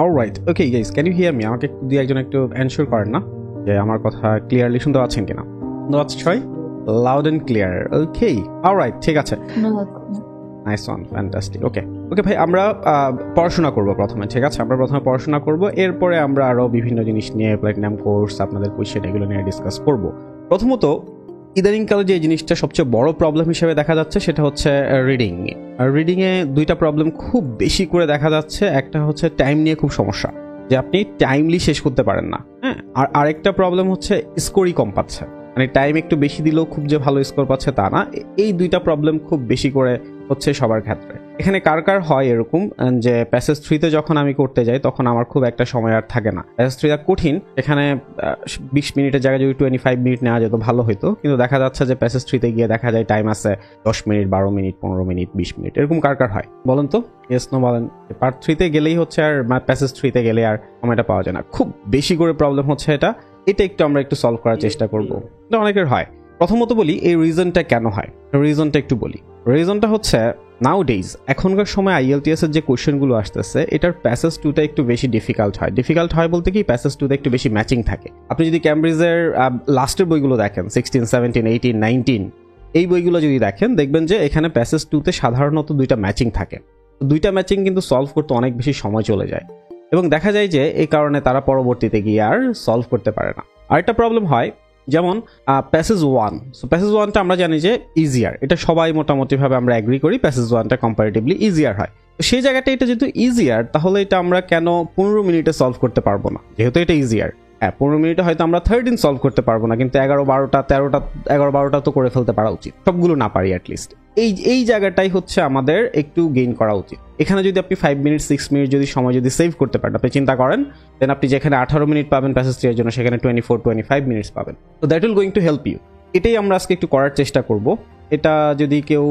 Alright, okay guys, can you hear me? আমাকে দুই একজন একটু এনশিওর করেন না যে আমার কথা ক্লিয়ারলি শুনতে পাচ্ছেন কিনা। শুনতে পাচ্ছেন সবাই? Loud and clear. Okay, alright, ঠিক আছে, nice one, fantastic. Okay okay ভাই, আমরা পড়াশোনা করব প্রথমে, ঠিক আছে? আমরা প্রথমে পড়াশোনা করব, এরপরে আমরা আরও বিভিন্ন জিনিস নিয়ে প্ল্যাটিনাম কোর্স, আপনাদের কোয়েশ্চেন, এগুলো নিয়ে ডিসকাস করব। প্রথমত ইদানিংকালে যে জিনিসটা সবচেয়ে বড় প্রবলেম হিসেবে দেখা যাচ্ছে সেটা হচ্ছে রিডিং। রিডিংয়ে দুইটা প্রবলেম খুব বেশি করে দেখা যাচ্ছে। একটা হচ্ছে টাইম নিয়ে খুব সমস্যা, যে আপনি টাইমলি শেষ করতে পারেন না, হ্যাঁ। আর আরেকটা প্রবলেম হচ্ছে স্কোরই কম পাচ্ছে, মানে টাইম একটু বেশি দিলেও খুব যে ভালো স্কোর পাচ্ছে তা না। এই দুইটা প্রবলেম খুব বেশি করে হচ্ছে সবার ক্ষেত্রে। এখানে কার কার হয় এরকম যে প্যাসেজ 3-তে যখন আমি করতে যাই তখন আমার খুব একটা সময় আর থাকে না। প্যাসেজ 3টা কঠিন, এখানে 20 মিনিটের জায়গায় যদি 25 মিনিট নেওয়া যেত ভালো হতো, কিন্তু দেখা যাচ্ছে যে প্যাসেজ 3তে গিয়ে দেখা যায় টাইম আছে 10 মিনিট, 12 মিনিট, 15 মিনিট, 20 মিনিট। এরকম কার কার হয় বলেন তো? ইয়েস নো বলেন। পার্ট 3তে গেলেই হচ্ছে আর প্যাসেজ 3তে গেলে আর সময়টা পাওয়া যায় না। খুব বেশি করে প্রবলেম হচ্ছে এটা একটু আমরা একটু সলভ করার চেষ্টা করবো। এটা অনেকের হয়। প্রথমত বলি এই রিজনটা কেন হয়, রিজনটা একটু বলি। রিজনটা হচ্ছে নাউডেজ এখনকার সময় IELTS এর যে কোয়েশ্চেনগুলো আসতেছে এটার প্যাসেজ 2টা একটু বেশি ডিফিকাল্ট হয় বলতে কি প্যাসেজ 2তে একটু বেশি ম্যাচিং থাকে। আপনি যদি ক্যামব্রিজের লাস্টের বইগুলো দেখেন 16, 17, 18, 19 এই বইগুলো যদি দেখেন দেখবেন যে এখানে প্যাসেজ 2তে সাধারণত দুইটা ম্যাচিং থাকে। দুইটা ম্যাচিং কিন্তু সলভ করতে অনেক বেশি সময় চলে যায় এবং দেখা যায় যে এই কারণে তারা পরবর্তীতে গিয়ে আর সলভ করতে পারে না। আরেকটা প্রবলেম হয় যেমন প্যাসেজ 1। সো প্যাসেজ 1টা আমরা জানি যে ইজিয়ার, এটা সবাই মোটামুটিভাবে আমরা এগ্রি করি প্যাসেজ 1টা কম্পারেটিভলি ইজিয়ার হয়। তো সেই জায়গাটা এটা যেহেতু ইজিয়ার, তাহলে এটা আমরা কেন 15 মিনিটে সলভ করতে পারবো না? যেহেতু এটা ইজিয়ার, হ্যাঁ 15 মিনিটে হয়তো আমরা 13 সলভ করতে পারবো না, কিন্তু 11, 12টা, 13টা, 11, 12টা তো করে ফেলতে পারা উচিত, সবগুলো না পারি অ্যাটলিস্ট। এই জায়গাটাই হচ্ছে আমাদের একটু গেইন করা উচিত। এখানে যদি আপনি 5 মিনিট, 6 মিনিট যদি সময় যদি সেভ করতে পারেন, আপনি চিন্তা করেন, দেন আপনি যেখানে 18 মিনিট পাবেন প্যাসেজ 3 এর জন্য সেখানে 24, 25 মিনিটস পাবেন। তো that will going to help you. এটাই আমরা আজকে একটু করার চেষ্টা করব। এটা যদি কেউ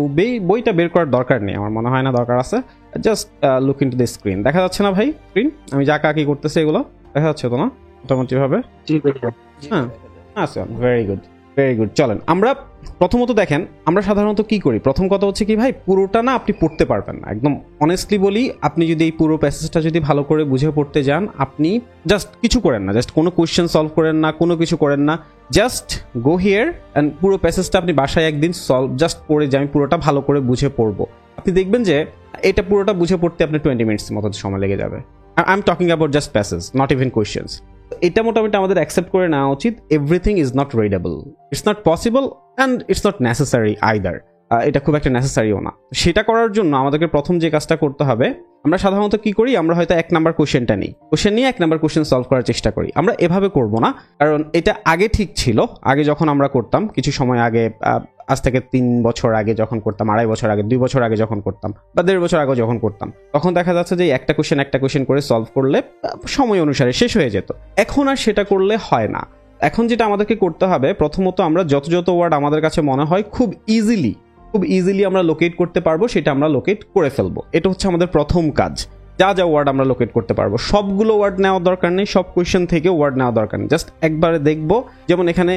বইটা বের করার দরকার নেই, আমার মনে হয় না দরকার আছে। Just look into the screen. দেখা যাচ্ছে না ভাই স্ক্রিন? আমি যা কাকি করতেছি এগুলো দেখা যাচ্ছে তো না মোটামুটি ভাবে? হ্যাঁ, আচ্ছা, ভেরি গুড, ভেরি গুড। চলেন আমরা প্রথমত দেখেন আমরা সাধারণত কি করি। প্রথম কথা হচ্ছে কি ভাই, পুরোটা না আপনি পড়তে পারবেন না। একদম অনেস্টলি বলি, আপনি যদি এই পুরো প্যাসেজটা যদি ভালো করে বুঝে পড়তে যান, আপনি জাস্ট কিছু করেন না, জাস্ট কোনো কোয়েশ্চেন সলভ করেন না, কোনো কিছু করেন না, জাস্ট গো হিয়ার অ্যান্ড পুরো প্যাসেজটা আপনি বাসায় একদিন সলভ জাস্ট পড়ে যে আমি পুরোটা ভালো করে বুঝে পড়বো, আপনি দেখবেন যে এটা পুরোটা বুঝে পড়তে আপনার 20 মিনিটস মতো সময় লেগে যাবে। I am talking about just passage, not even questions. এটা মোটামুটি আমাদের অ্যাকসেপ্ট করে নেওয়া উচিত। Everything is not readable, it's not possible and it's not necessary either. এটা খুব একটা নেসেসারিও না। সেটা করার জন্য আমাদেরকে প্রথম যে কাজটা করতে হবে, আমরা সাধারণত কি করি, আমরা হয়তো 1 নাম্বার কোয়েশ্চেনটা নিই, কোয়েশ্চেন নিয়ে 1 নাম্বার কোয়েশ্চেন সলভ করার চেষ্টা করি। আমরা এভাবে করব না, কারণ এটা আগে ঠিক ছিল। আগে যখন আমরা করতাম কিছু সময় আগে, আজ থেকে 3 বছর আগে যখন করতাম, 2.5 বছর আগে, 2 বছর আগে যখন করতাম, বা 1.5 বছর আগে যখন করতাম, তখন দেখা যাচ্ছে যে একটা কোয়েশ্চেন করে সলভ করলে সময় অনুসারে শেষ হয়ে যেত। এখন আর সেটা করলে হয় না। এখন যেটা আমাদেরকে করতে হবে, প্রথমত আমরা যত ওয়ার্ড আমাদের কাছে মনে হয় খুব ইজিলি আমরা লোকেট করতে পারবো, সেটা আমরা লোকেট করে ফেলবো। এটা হচ্ছে আমাদের প্রথম কাজ। যা ওয়ার্ড আমরা লোকেট করতে পারবো, সবগুলো ওয়ার্ড নেওয়ার দরকার নেই, সব কোয়েশ্চেন থেকে ওয়ার্ড নেওয়ার দরকার নেই, জাস্ট একবারে দেখবো। যেমন এখানে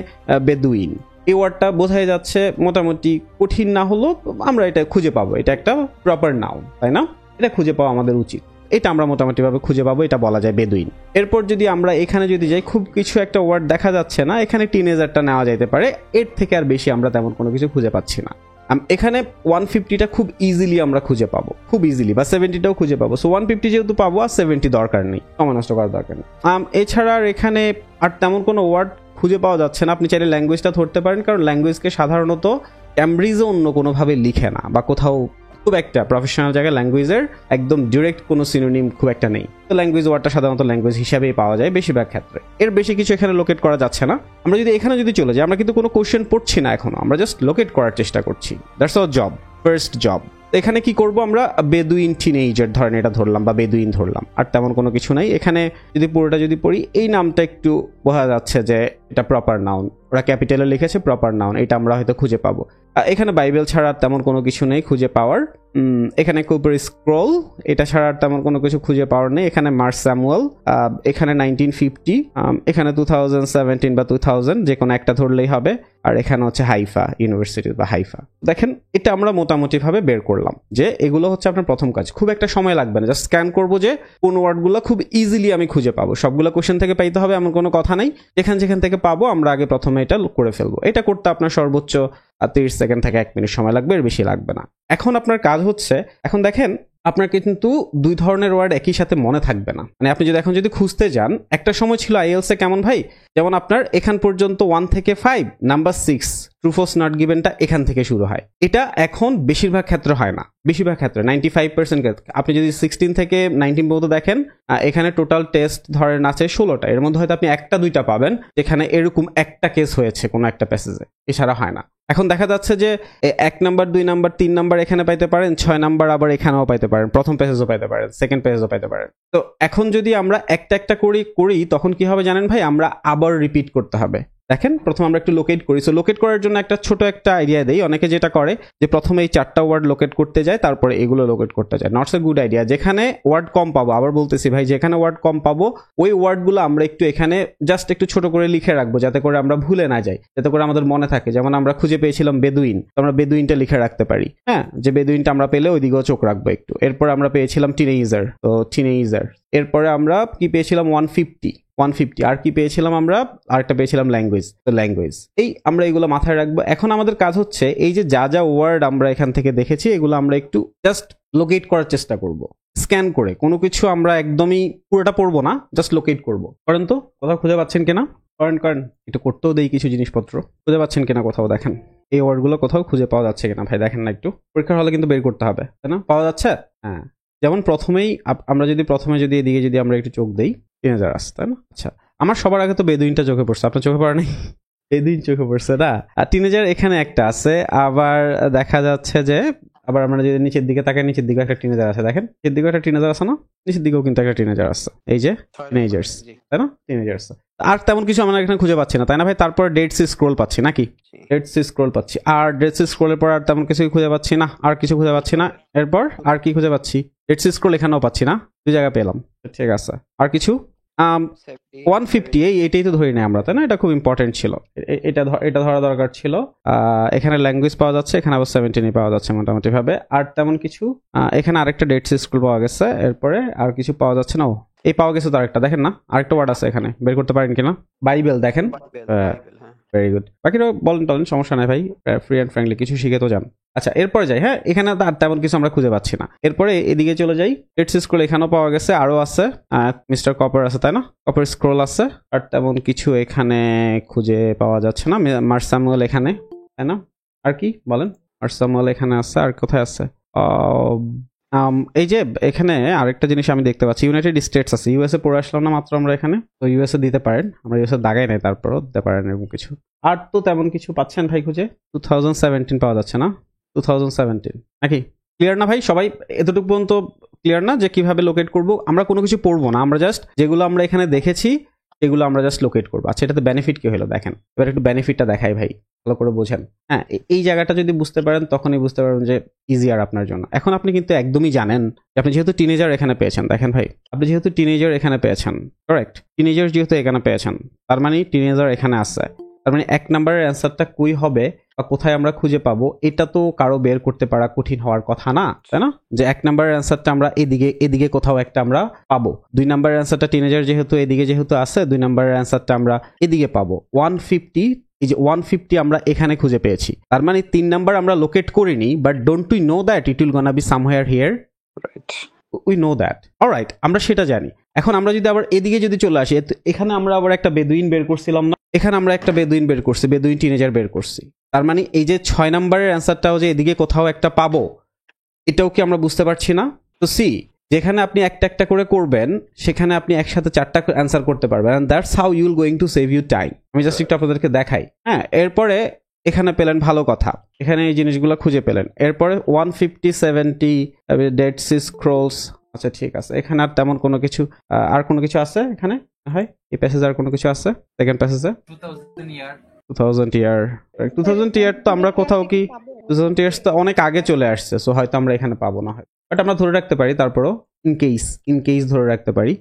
বেদুইন, এই ওয়ার্ডটা বোঝাই যাচ্ছে মোটামুটি কঠিন না হলো আমরা এটা খুঁজে পাবো, এটা একটা প্রপার নাউন, তাই না? এটা খুঁজে পাওয়া আমাদের উচিত, এটা আমরা মোটামুটিভাবে খুঁজে পাবো, এটা বলা যায় বেদুইন। এরপর যদি আমরা এখানে যদি যাই, খুব কিছু একটা ওয়ার্ড দেখা যাচ্ছে না, এখানে টিনেজারটা নেওয়া যেতে পারে, এর থেকে আর বেশি আমরা তেমন কোনো কিছু খুঁজে পাচ্ছি না। এখানে 150টা খুব ইজিলি আমরা খুঁজে পাবো, খুব ইজিলি, বা 70টাও খুঁজে পাবো। সো 150 যেহেতু পাবো, আর 70 দরকার নেই, সময় নষ্ট করার দরকার নেই। এছাড়া আর এখানে আর তেমন কোনো ওয়ার্ড খুঁজে পাওয়া যাচ্ছে না। আপনি চাইলে ল্যাঙ্গুয়েজটা ধরতে পারেন, কারণ ল্যাঙ্গুয়েজকে সাধারণত ক্যামব্রিজে অন্য কোনোভাবে লিখে না, বা কোথাও খুব একটা প্রফেশনাল জায়গায় ল্যাঙ্গুয়েজের একদম ডিরেক্ট কোনো সিনোনিম খুব একটা নেই। তো ল্যাঙ্গুয়েজ ওয়ার্ডটা সাধারণত ল্যাঙ্গুয়েজ হিসাবেই পাওয়া যায় বেশিরভাগ ক্ষেত্রে। এর বেশি কিছু এখানে লোকেট করা যাচ্ছে না। আমরা যদি এখানে যদি চলে যাই, আমরা কিন্তু কোনো কোশ্চেন পড়ছি না এখনো, আমরা জাস্ট লোকেট করার চেষ্টা করছি। That's our job, first job. এখানে কি করব, আমরা বেদুইন টিনেজার ধরেন এটা ধরলাম, বা বেদুইন ধরলাম, আর তেমন কোনো কিছু নাই। এখানে যদি পুরোটা যদি পড়ি, এই নামটা একটু বোঝা যাচ্ছে যে এটা প্রপার নাউন, ওরা ক্যাপিটালে লিখেছে প্রপার নাউন, এটা আমরা হয়তো খুঁজে পাবো। এখানে বাইবেল ছাড়া তেমন কোনো কিছু নেই খুঁজে পাওয়ার। এখানে কুপার স্ক্রোল, এটা ছাড়া তেমন কোনো কিছু খুঁজে পাওয়ার নেই। এখানে মার্ক স্যামুয়েল, এখানে 1950, এখানে 2017 বা 2000, যে কোনো একটা ধরলেই হবে। আর এখানে হচ্ছে হাইফা ইউনিভার্সিটি বা হাইফা। দেখেন এটা আমরা মোটামুটি ভাবে বের করলাম যে এগুলো হচ্ছে আপনার প্রথম কাজ। খুব একটা সময় লাগবে না, জাস্ট স্ক্যান করবো যে কোন ওয়ার্ডগুলো খুব ইজিলি আমি খুঁজে পাবো। সবগুলো কোশ্চেন থেকে পাইতে হবে এমন কোনো কথা নাই, যেখান থেকে পাবো আমরা আগে প্রথমে এটা করে ফেলবো। এটা করতে আপনার সর্বোচ্চ 30 সেকেন্ড থেকে 1 মিনিট সময় লাগবে, এর বেশি লাগবে না। এখন আপনার কাজ হচ্ছে, এখন দেখেন আপনার কিন্তু 2 ধরনের ওয়ার্ড একই সাথে মনে থাকবে না। মানে আপনি যদি এখন যদি খুঁজতে যান, একটা সময় ছিল আইএলসে কেমন ভাই, যেমন আপনার এখান পর্যন্ত 1 থেকে 5 নাম্বার 6 ট্রু ফলস নট গিভেনটা এখান থেকে শুরু হয়। এটা এখন বেশিরভাগ ক্ষেত্রে হয় না, বেশিরভাগ ক্ষেত্রে 95% ক্ষেত্রে। আপনি যদি 16 থেকে 19 পর্যন্ত দেখেন, এখানে টোটাল টেস্ট ধরেন আছে 16টা, এর মধ্যে হয়তো আপনি 1-2টা পাবেন যেখানে এরকম একটা কেস হয়েছে কোনো একটা প্যাসেজে, এছাড়া হয় না। এখন দেখা যাচ্ছে যে 1 নাম্বার 2 নাম্বার 3 নাম্বার এখানে পাইতে পারেন, 6 নাম্বার আবার এখানেও পাইতে পারেন, প্রথম প্যাসেজও পাইতে পারেন, সেকেন্ড প্যাসেজও পাইতে পারেন। তো এখন যদি আমরা একটা করি তখন কি হবে জানেন ভাই, আমরা আবার রিপিট করতে হবে। দেখেন প্রথম আমরা একটু লোকেট করি। সো লোকেট করার জন্য একটা ছোট একটা আইডিয়া দেই। অনেকে যেটা করে যে প্রথমে এই 4টা ওয়ার্ড লোকেট করতে যায়, তারপরে এগুলো লোকেট করতে যায়। নটস এ গুড আইডিয়া। যেখানে ওয়ার্ড কম পাবো, আবার বলতেছি ভাই, যেখানে ওয়ার্ড কম পাবো ওই ওয়ার্ডগুলো আমরা একটু এখানে জাস্ট একটু ছোট করে লিখে রাখবো, যাতে করে আমরা ভুলে না যাই, যাতে করে আমাদের মনে থাকে। যেমন আমরা খুঁজে পেয়েছিলাম বেদুইন, তো আমরা বেদুইনটা লিখে রাখতে পারি। হ্যাঁ, যে বেদুইনটা আমরা পেলে ওইদিকেও চোখ রাখবো একটু। এরপর আমরা পেয়েছিলাম টিনেজার, তো টিনেজার। এরপরে আমরা কি পেয়েছিলাম 150। আর কি পেয়েছিলাম আমরা, আরেকটা পেয়েছিলাম ল্যাঙ্গুয়েজ, তো ল্যাঙ্গুয়েজ। এই আমরা এগুলো মাথায় রাখবো। এখন আমাদের কাজ হচ্ছে এই যে যা ওয়ার্ড আমরা এখান থেকে দেখেছি এগুলো আমরা একটু জাস্ট লোকেট করার চেষ্টা করব, স্ক্যান করে। কোনো কিছু আমরা একদমই পুরোটা পড়বো না, জাস্ট লোকেট করবো। করেন তো, কোথাও খুঁজে পাচ্ছেন কিনা? করেন একটু করতেও দেই কিছু জিনিসপত্র। খুঁজে পাচ্ছেন কিনা কোথাও? দেখেন এই ওয়ার্ডগুলো কোথাও খুঁজে পাওয়া যাচ্ছে কিনা ভাই, দেখেন না একটু। পরীক্ষার হলে কিন্তু বের করতে হবে, তাই না? পাওয়া যাচ্ছে? হ্যাঁ। যেমন প্রথমেই আমরা যদি এদিকে যদি আমরা একটু চোখ দেই, 3000 আসছে, তাই না? আচ্ছা, আমার সবার আগে তো বেদুইনটা চোখে পড়ছে, আপনার চোখে পড়ে নাই? বেদুইন চোখে পড়ছে না? আর টিনেজার এখানে একটা আছে, আবার দেখা যাচ্ছে যে আবার আমরা যদি নিচের দিকে তাকাই, নিচের দিকে একটা টিনেজার আছে। দেখেন নিচের দিকে একটা টিনেজার আছে না? নিচের দিকেও কিন্তু একটা টিনেজার আছে, এই যে টিনেজার্স, তাই না? টিনেজার্স। আর তেমন কিছু আমরা এখানে খুঁজে পাচ্ছি না, তাই না ভাই? তারপর ডেড সি স্ক্রোল পাচ্ছি নাকি? ডেড সি স্ক্রোল পাচ্ছি, আর ডেড সি স্ক্রোলের পর আর তেমন কিছু খুঁজে পাচ্ছি না, আর কিছু খুঁজে পাচ্ছি না। এরপর আর কি খুঁজে পাচ্ছি? ডেড সি স্ক্রোল এখানেও পাচ্ছি না, 2 জায়গায় পেলাম। ঠিক আছে, আর কিছু 150 এটাই তো ধরি নাই আমরা, তাই না? এটা খুব ইম্পর্টেন্ট ছিল, এটা ধরা দরকার ছিল। এখানে ল্যাঙ্গুয়েজ পাওয়া যাচ্ছে, এখানে আবার 17 পাওয়া যাচ্ছে মোটামুটি ভাবে। আর তেমন কিছু এখানে আরেকটা ডেট স্কুল পাওয়া গেছে, এরপরে আর কিছু পাওয়া যাচ্ছে না। এই পাওয়া গেছে তো আরেকটা, দেখেন না আরেকটা ওয়ার্ড আছে এখানে, বের করতে পারেন কিনা? বাইবেল, দেখেন। Very good. বাকিটা বলেন, সমস্যা নাই ভাই, ফ্রি অ্যান্ড ফ্র্যাঙ্কলি কিছু শিখে তো যান। আচ্ছা, এরপরে যাই। হ্যাঁ, এখানে আর তেমন কিছু আমরা খুঁজে পাচ্ছি না। এরপরে এদিকে চলে যাই, ডেটস স্ক্রোল এখানেও পাওয়া গেছে, আরো আছে, মিস্টার কপার আছে, তাই না? কপার স্ক্রোল আছে, আর তেমন কিছু এখানে খুঁজে পাওয়া যাচ্ছে না। মার্ক স্যামুয়েল এখানে, তাই না? আর কি বলেন? মার্ক স্যামুয়েল এখানে আছে, আর কোথায় আছে? এই যে এখানে আরেকটা জিনিস আমি দেখতে পাচ্ছি, ইউনাইটেড স্টেটস আছে। ইউএসএ পড়ে আসলাম না মাত্র আমরা এখানে, তো ইউএসএ দিতে পারেন, আমরা ইউএসএ দাগাই নাই, তারপরও দিতে পারেন এরকম কিছু। আর তো তেমন কিছু পাচ্ছেন ভাই খুঁজে? 2017 পাওয়া যাচ্ছে না? 2017 নাকি? ক্লিয়ার না ভাই সবাই? এতটুকু পর্যন্ত ক্লিয়ার না যে কিভাবে লোকেট করব? আমরা কোনো কিছু পড়বো না, আমরা জাস্ট যেগুলো আমরা এখানে দেখেছি এগুলো আমরা জাস্ট লোকেট করবো। আচ্ছা, এটাতে বেনিফিট কি হলো দেখেন, এবার একটু বেনিফিটটা দেখাই ভাই, ভালো করে বোঝেন। হ্যাঁ, এই জায়গাটা যদি বুঝতে পারেন তখনই বুঝতে পারবেন যে ইজিয়ার আপনার জন্য। এখন আপনি কিন্তু একদমই জানেন যে আপনি যেহেতু টিনেজার এখানে পেয়েছেন, দেখেন ভাই, আপনি যেহেতু টিনেজার এখানে পেয়েছেন, কারেক্ট? টিনেজার যেহেতু এখানে পেয়েছেন, তার মানে টিনেজার এখানে আছে। তার মানে 1 নাম্বারের অ্যান্সারটা কই হবে বা কোথায় আমরা খুঁজে পাবো, এটা তো কারো বের করতে পারা কঠিন হওয়ার কথা না, তাই না? যে 1 নাম্বারের অ্যান্সারটা আমরা এদিকে কোথাও একটা আমরা পাবো। 2 নাম্বারের অ্যান্সারটা টিনেজার যেহেতু এদিকে আছে, 2 নাম্বারের অ্যান্সারটা আমরা এদিকে পাবো। 150, এই যে 150 আমরা এখানে খুঁজে পেয়েছি, তার মানে 3 নাম্বার আমরা লোকেট করিনি, but don't we know that it will gonna be somewhere here, right? We know that, alright, আমরা সেটা জানি। এখন আমরা যদি আবার এদিকে যদি চলে আসি, এখানে আমরা আবার একটা বেদুইন বের করছিলাম না? এখানে আমরা একটা বেদুইন বের করছি, বেদুইন টিনেজার বের করছি। তার মানে এই যে 6 নাম্বারের অ্যান্সারটাও যে এদিকে কোথাও একটা পাবো, এটাও কি আমরা বুঝতে পারছি না? তো সি, যেখানে আপনি একটা করে করবেন সেখানে আপনি একসাথে 4টা অ্যান্সার করতে পারবেন, and that's how you will going to save you time. আমি জাস্ট একটু আপনাদেরকে দেখাই। হ্যাঁ, এরপরে এখানে পেলেন, ভালো কথা, এখানে এই জিনিসগুলো খুঁজে পেলেন। এরপরে 150, 70 ডেড সি স্ক্রোলস। আচ্ছা, ঠিক আছে, এখানে আর তেমন কোনো কিছু, আর কোনো কিছু আছে এখানে? হয় এই প্যাসেজে আর কোনো কিছু আছে? সেকেন্ড প্যাসেজে 2000 ইয়ার তো আমরা কোথাও কি 2000 ইয়ার্স তো অনেক আগে চলে আসছে, সো হয়তো আমরা এখানে পাবো না, হয় বাট আমরা ধরে রাখতে পারি। তারপরও ইন কেস ধরে রাখতে পারি,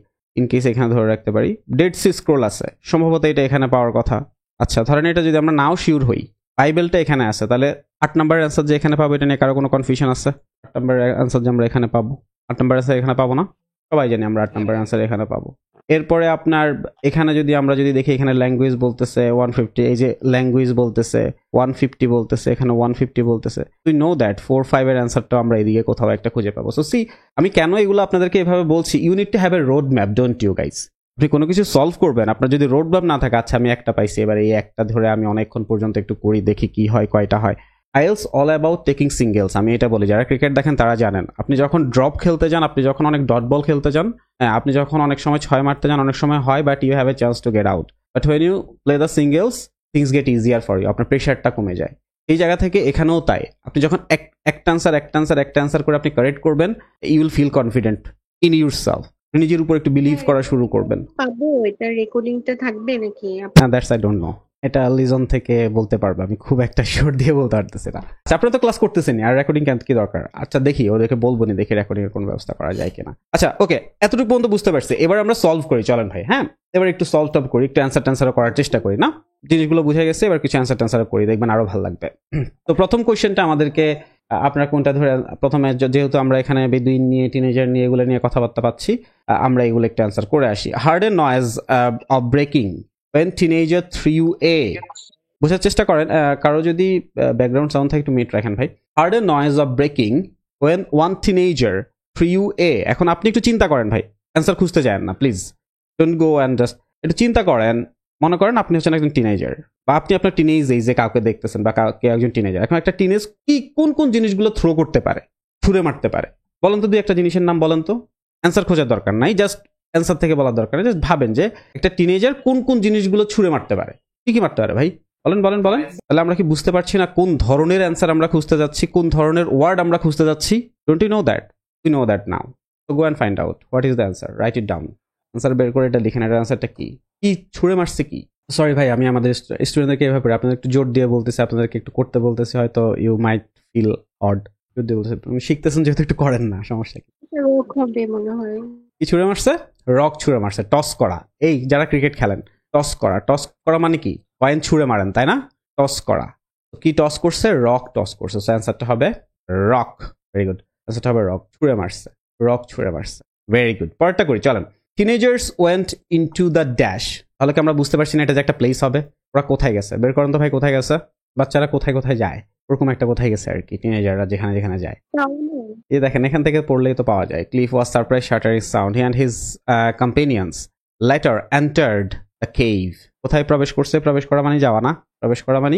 এখানে ধরে রাখতে পারি। ডেড সি স্ক্রোল আছে, সম্ভবত এটা এখানে পাওয়ার কথা। আচ্ছা, ধরেন এটা যদি আমরা নাও শিওর হই, বাইবেলটা এখানে আছে, তাহলে 8 নম্বরের অ্যান্সার যে এখানে পাবো এটা নিয়ে কারো কোনো কনফিউশন আছে? 8 নম্বরের অ্যান্সার যে আমরা এখানে পাবো, 8 নম্বরের অ্যান্সার এখানে পাবো না? সবাই জানি আমরা 8 নম্বরের অ্যান্সার এখানে পাবো। এরপরে আপনার এখানে যদি আমরা যদি দেখি এখানে ল্যাঙ্গুয়েজ বলতেছে 150, এই যে ল্যাঙ্গুয়েজ বলতেছে 150 বলতেছে, এখানে 150 বলতেছে। তুই নো দ্যাট 4, 5 এর অ্যান্সারটা আমরা এদিকে কোথাও একটা খুঁজে পাবো। সো সি, আমি কেন এগুলো আপনাদেরকে এভাবে বলছি, you need to have a road map, don't you guys? আপনি কোনো কিছু সলভ করবেন, আপনার যদি রোড ম্যাপ না থাকে, আচ্ছা আমি একটা পাইছি, এবার এই একটা ধরে আমি অনেকক্ষণ পর্যন্ত একটু করি, দেখি কি হয়, কয়টা হয়। IELTS all about taking singles. আমি এটা বলি, যারা ক্রিকেট দেখেন তারা জানেন, আপনি যখন ড্রপ খেলতে যান, আপনি যখন অনেক ডট বল খেলতে যান, আপনি যখন অনেক সময় 6 মারতে যান, অনেক সময় হয়, but you have a chance to get out. But when you play the singles, things get easier for you, আপনার প্রেশারটা কমে যায়। এই জায়গা থেকে এখানেও তাই, আপনি যখন একটা আনসার করে আপনি কারেক্ট করবেন, you will feel confident in your self, নিজের উপর একটু বিলিভ করা শুরু করবেন। পাবো এটা রেকর্ডিংটা থাকবে নাকি? দ্যাটস আই ডোন্ট নো, এটা লিজন থেকে বলতে পারবে, আমি খুব একটা শিওর দিয়ে বলতে পারতেছি না। আচ্ছা, আপনারা তো ক্লাস করতেছেন আর রেকর্ডিং কেন কি দরকার? আচ্ছা দেখি ওদেরকে বলবো নি, দেখি রেকর্ডিং এর কোনো ব্যবস্থা করা যায় কিনা। আচ্ছা ওকে, এতটুকু পর্যন্ত বুঝতে পারছি। এবার আমরা সলভ করি, চলেন ভাই। হ্যাঁ, এবার একটু সলভ টপ করি, একটু অ্যান্সার ট্যান্সার করার চেষ্টা করি না? জিনিসগুলো বুঝে গেছে, এবার কিছু অ্যান্সার ট্যান্সার করি, দেখবেন আরো ভালো লাগবে। তো প্রথম কোয়েশ্চেনটা আমাদেরকে, আপনার কোনটা ধরে প্রথমে, যেহেতু আমরা এখানে বেদুইন নিয়ে, টিনেজার নিয়ে, এগুলো নিয়ে কথাবার্তা পাচ্ছি, আমরা এগুলো একটু অ্যান্সার করে আসি। Hard a noise of breaking when teenager threw a, বোঝার চেষ্টা করেন, কারো যদি ব্যাকগ্রাউন্ড সাউন্ড থাকে একটু মিউট রাখেন ভাই। Hard a noise of breaking when one teenager threw a, এখন আপনি একটু চিন্তা করেন ভাই, অ্যান্সার খুঁজতে যান না please, don't go and just একটু চিন্তা করেন। মনে করেন আপনি হচ্ছেন একজন টিনেজার, বা আপনি আপনার টিনেজ যে কাউকে দেখতেছেন, বা কেউ একজন টিনেজার। এখন একটা টিনেজ কি কোন কোন জিনিসগুলো থ্রো করতে পারে, ছুঁড়ে মারতে পারে? বলেন তো, দুই একটা জিনিসের নাম বলেন তো। অ্যান্সার খোঁজার দরকার নাই, জাস্ট অ্যান্সার থেকে বলার দরকার নেই, জাস্ট ভাবেন যে একটা টিনেজার কোন কোন জিনিসগুলো ছুঁড়ে মারতে পারে, কি কি মারতে পারে ভাই? বলেন বলেন বলেন। তাহলে আমরা কি বুঝতে পারছি না কোন ধরনের অ্যান্সার আমরা খুঁজতে যাচ্ছি, কোন ধরনের ওয়ার্ড আমরা খুঁজতে যাচ্ছি? Don't you know that? You know that now, so go and find out what is the answer, write it down. Answer বের করে এটা লিখেন, এটার অ্যান্সারটা কি, কি ছুঁড়ে মারছে কি? সরি ভাই, আমি আমাদের স্টুডেন্টদেরকে এভাবে আপনাদের একটু জোর দিয়ে বলতেছি, আপনাদেরকে একটু করতে বলতেছি, হয়তো ইউ মাইট ফিল অড। জোর দিয়ে বলতেছি, তুমি শিখতেছেন যেহেতু একটু করেন না, সমস্যা কি? রোগ হবে মনে হয়। কি ছুঁড়ে মারছে? রক ছুঁড়ে মারছে, টস করা। এই যারা ক্রিকেট খেলেন, টস করা, টস করা মানে কি? কয়েন ছুঁড়ে মারেন, তাই না? টস করা। কি টস করছে? রক টস করছে। সো অ্যান্সারটা হবে রক। ভেরি গুড, অ্যান্সারটা হবে রক, ছুঁড়ে মারছে, রক ছুঁড়ে মারছে। ভেরি গুড, পরেরটা করি চলেন। Teenagers went into the dash, তাহলে কি আমরা বুঝতে পারছি না এটা যে একটা প্লেস হবে? ওরা কোথায় গেছে বের করেন তো ভাই, কোথায় গেছে? বাচ্চারা কোথায় কোথায় যায়, ওরকম একটা কোথায় গেছে আর কি, টিনেজাররা যেখানে যেখানে যায়। এই দেখেন, এখান থেকে পড়লেই তো পাওয়া যায়। Cliff was surprise shuttering sound, he and his companions letter entered the cave. কোথায় প্রবেশ করছে? প্রবেশ করা মানে যাওয়া না, প্রবেশ করা মানে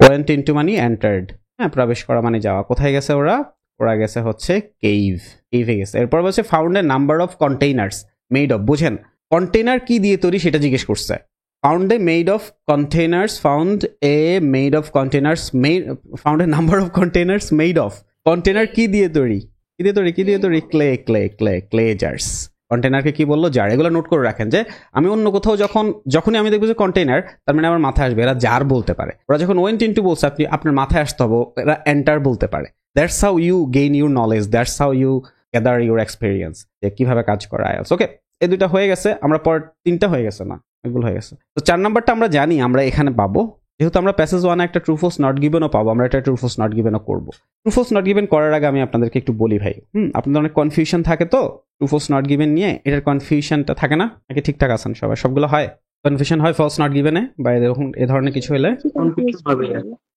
ওয়েন্ট ইনটু মানে এন্টার্ড। হ্যাঁ, প্রবেশ করা মানে যাওয়া। কোথায় গেছে ওরা? ওরা গেছে হচ্ছে কেভ, কেভে গেছে। এরপর বলছে found a number of containers made of, বুঝেন কন্টেইনার কি দিয়ে তৈরি সেটা জিজ্ঞেস করছে। found a made of containers, found a made of containers, made, found a number of containers made of, container কি দিয়ে তৈরি, কি দিয়ে তৈরি, কি দিয়ে তৈরি? Clay, clay, clay, clay jars. কন্টেনারকে কি বললো? জার। এগুলো নোট করে রাখেন যে আমি অন্য কোথাও যখনই আমি দেখবো যে কন্টেনার, তার মানে আমার মাথায় আসবে এরা জার বলতে পারে। ওরা যখন ওয়েন্ট ইনটু বলছে, আপনি আপনার মাথায় আসতে হবে এরা এন্টার বলতে পারে। That's how you gain your knowledge, that's how you gather your experience, যে কিভাবে কাজ করে আইএলস। ওকে, এই দুইটা হয়ে গেছে, আমরা পর তিনটা হয়ে গেছে না, এগুলো হয়ে গেছে। তো 4 নাম্বারটা আমরা জানি আমরা এখানে পাবো, যেহেতু আমরা প্যাসেজ 1 একটা ট্রু ফলস নট গিভেনও পাবো, আমরা এটা ট্রু ফলস নট গিভেনও করবো। ট্রু ফলস নট গিভেন করার আগে আমি আপনাদেরকে একটু বলি ভাই, আপনাদের অনেক কনফিউশন থাকে তো ট্রু ফলস নট গিভেন নিয়ে, এটার কনফিউশনটা থাকে না নাকি? ঠিকঠাক আছেন সবাই? সবগুলো হয়, কনফিউশন হয় ফলস নট গিভেনে বা এরকম এ ধরনের কিছু হলে?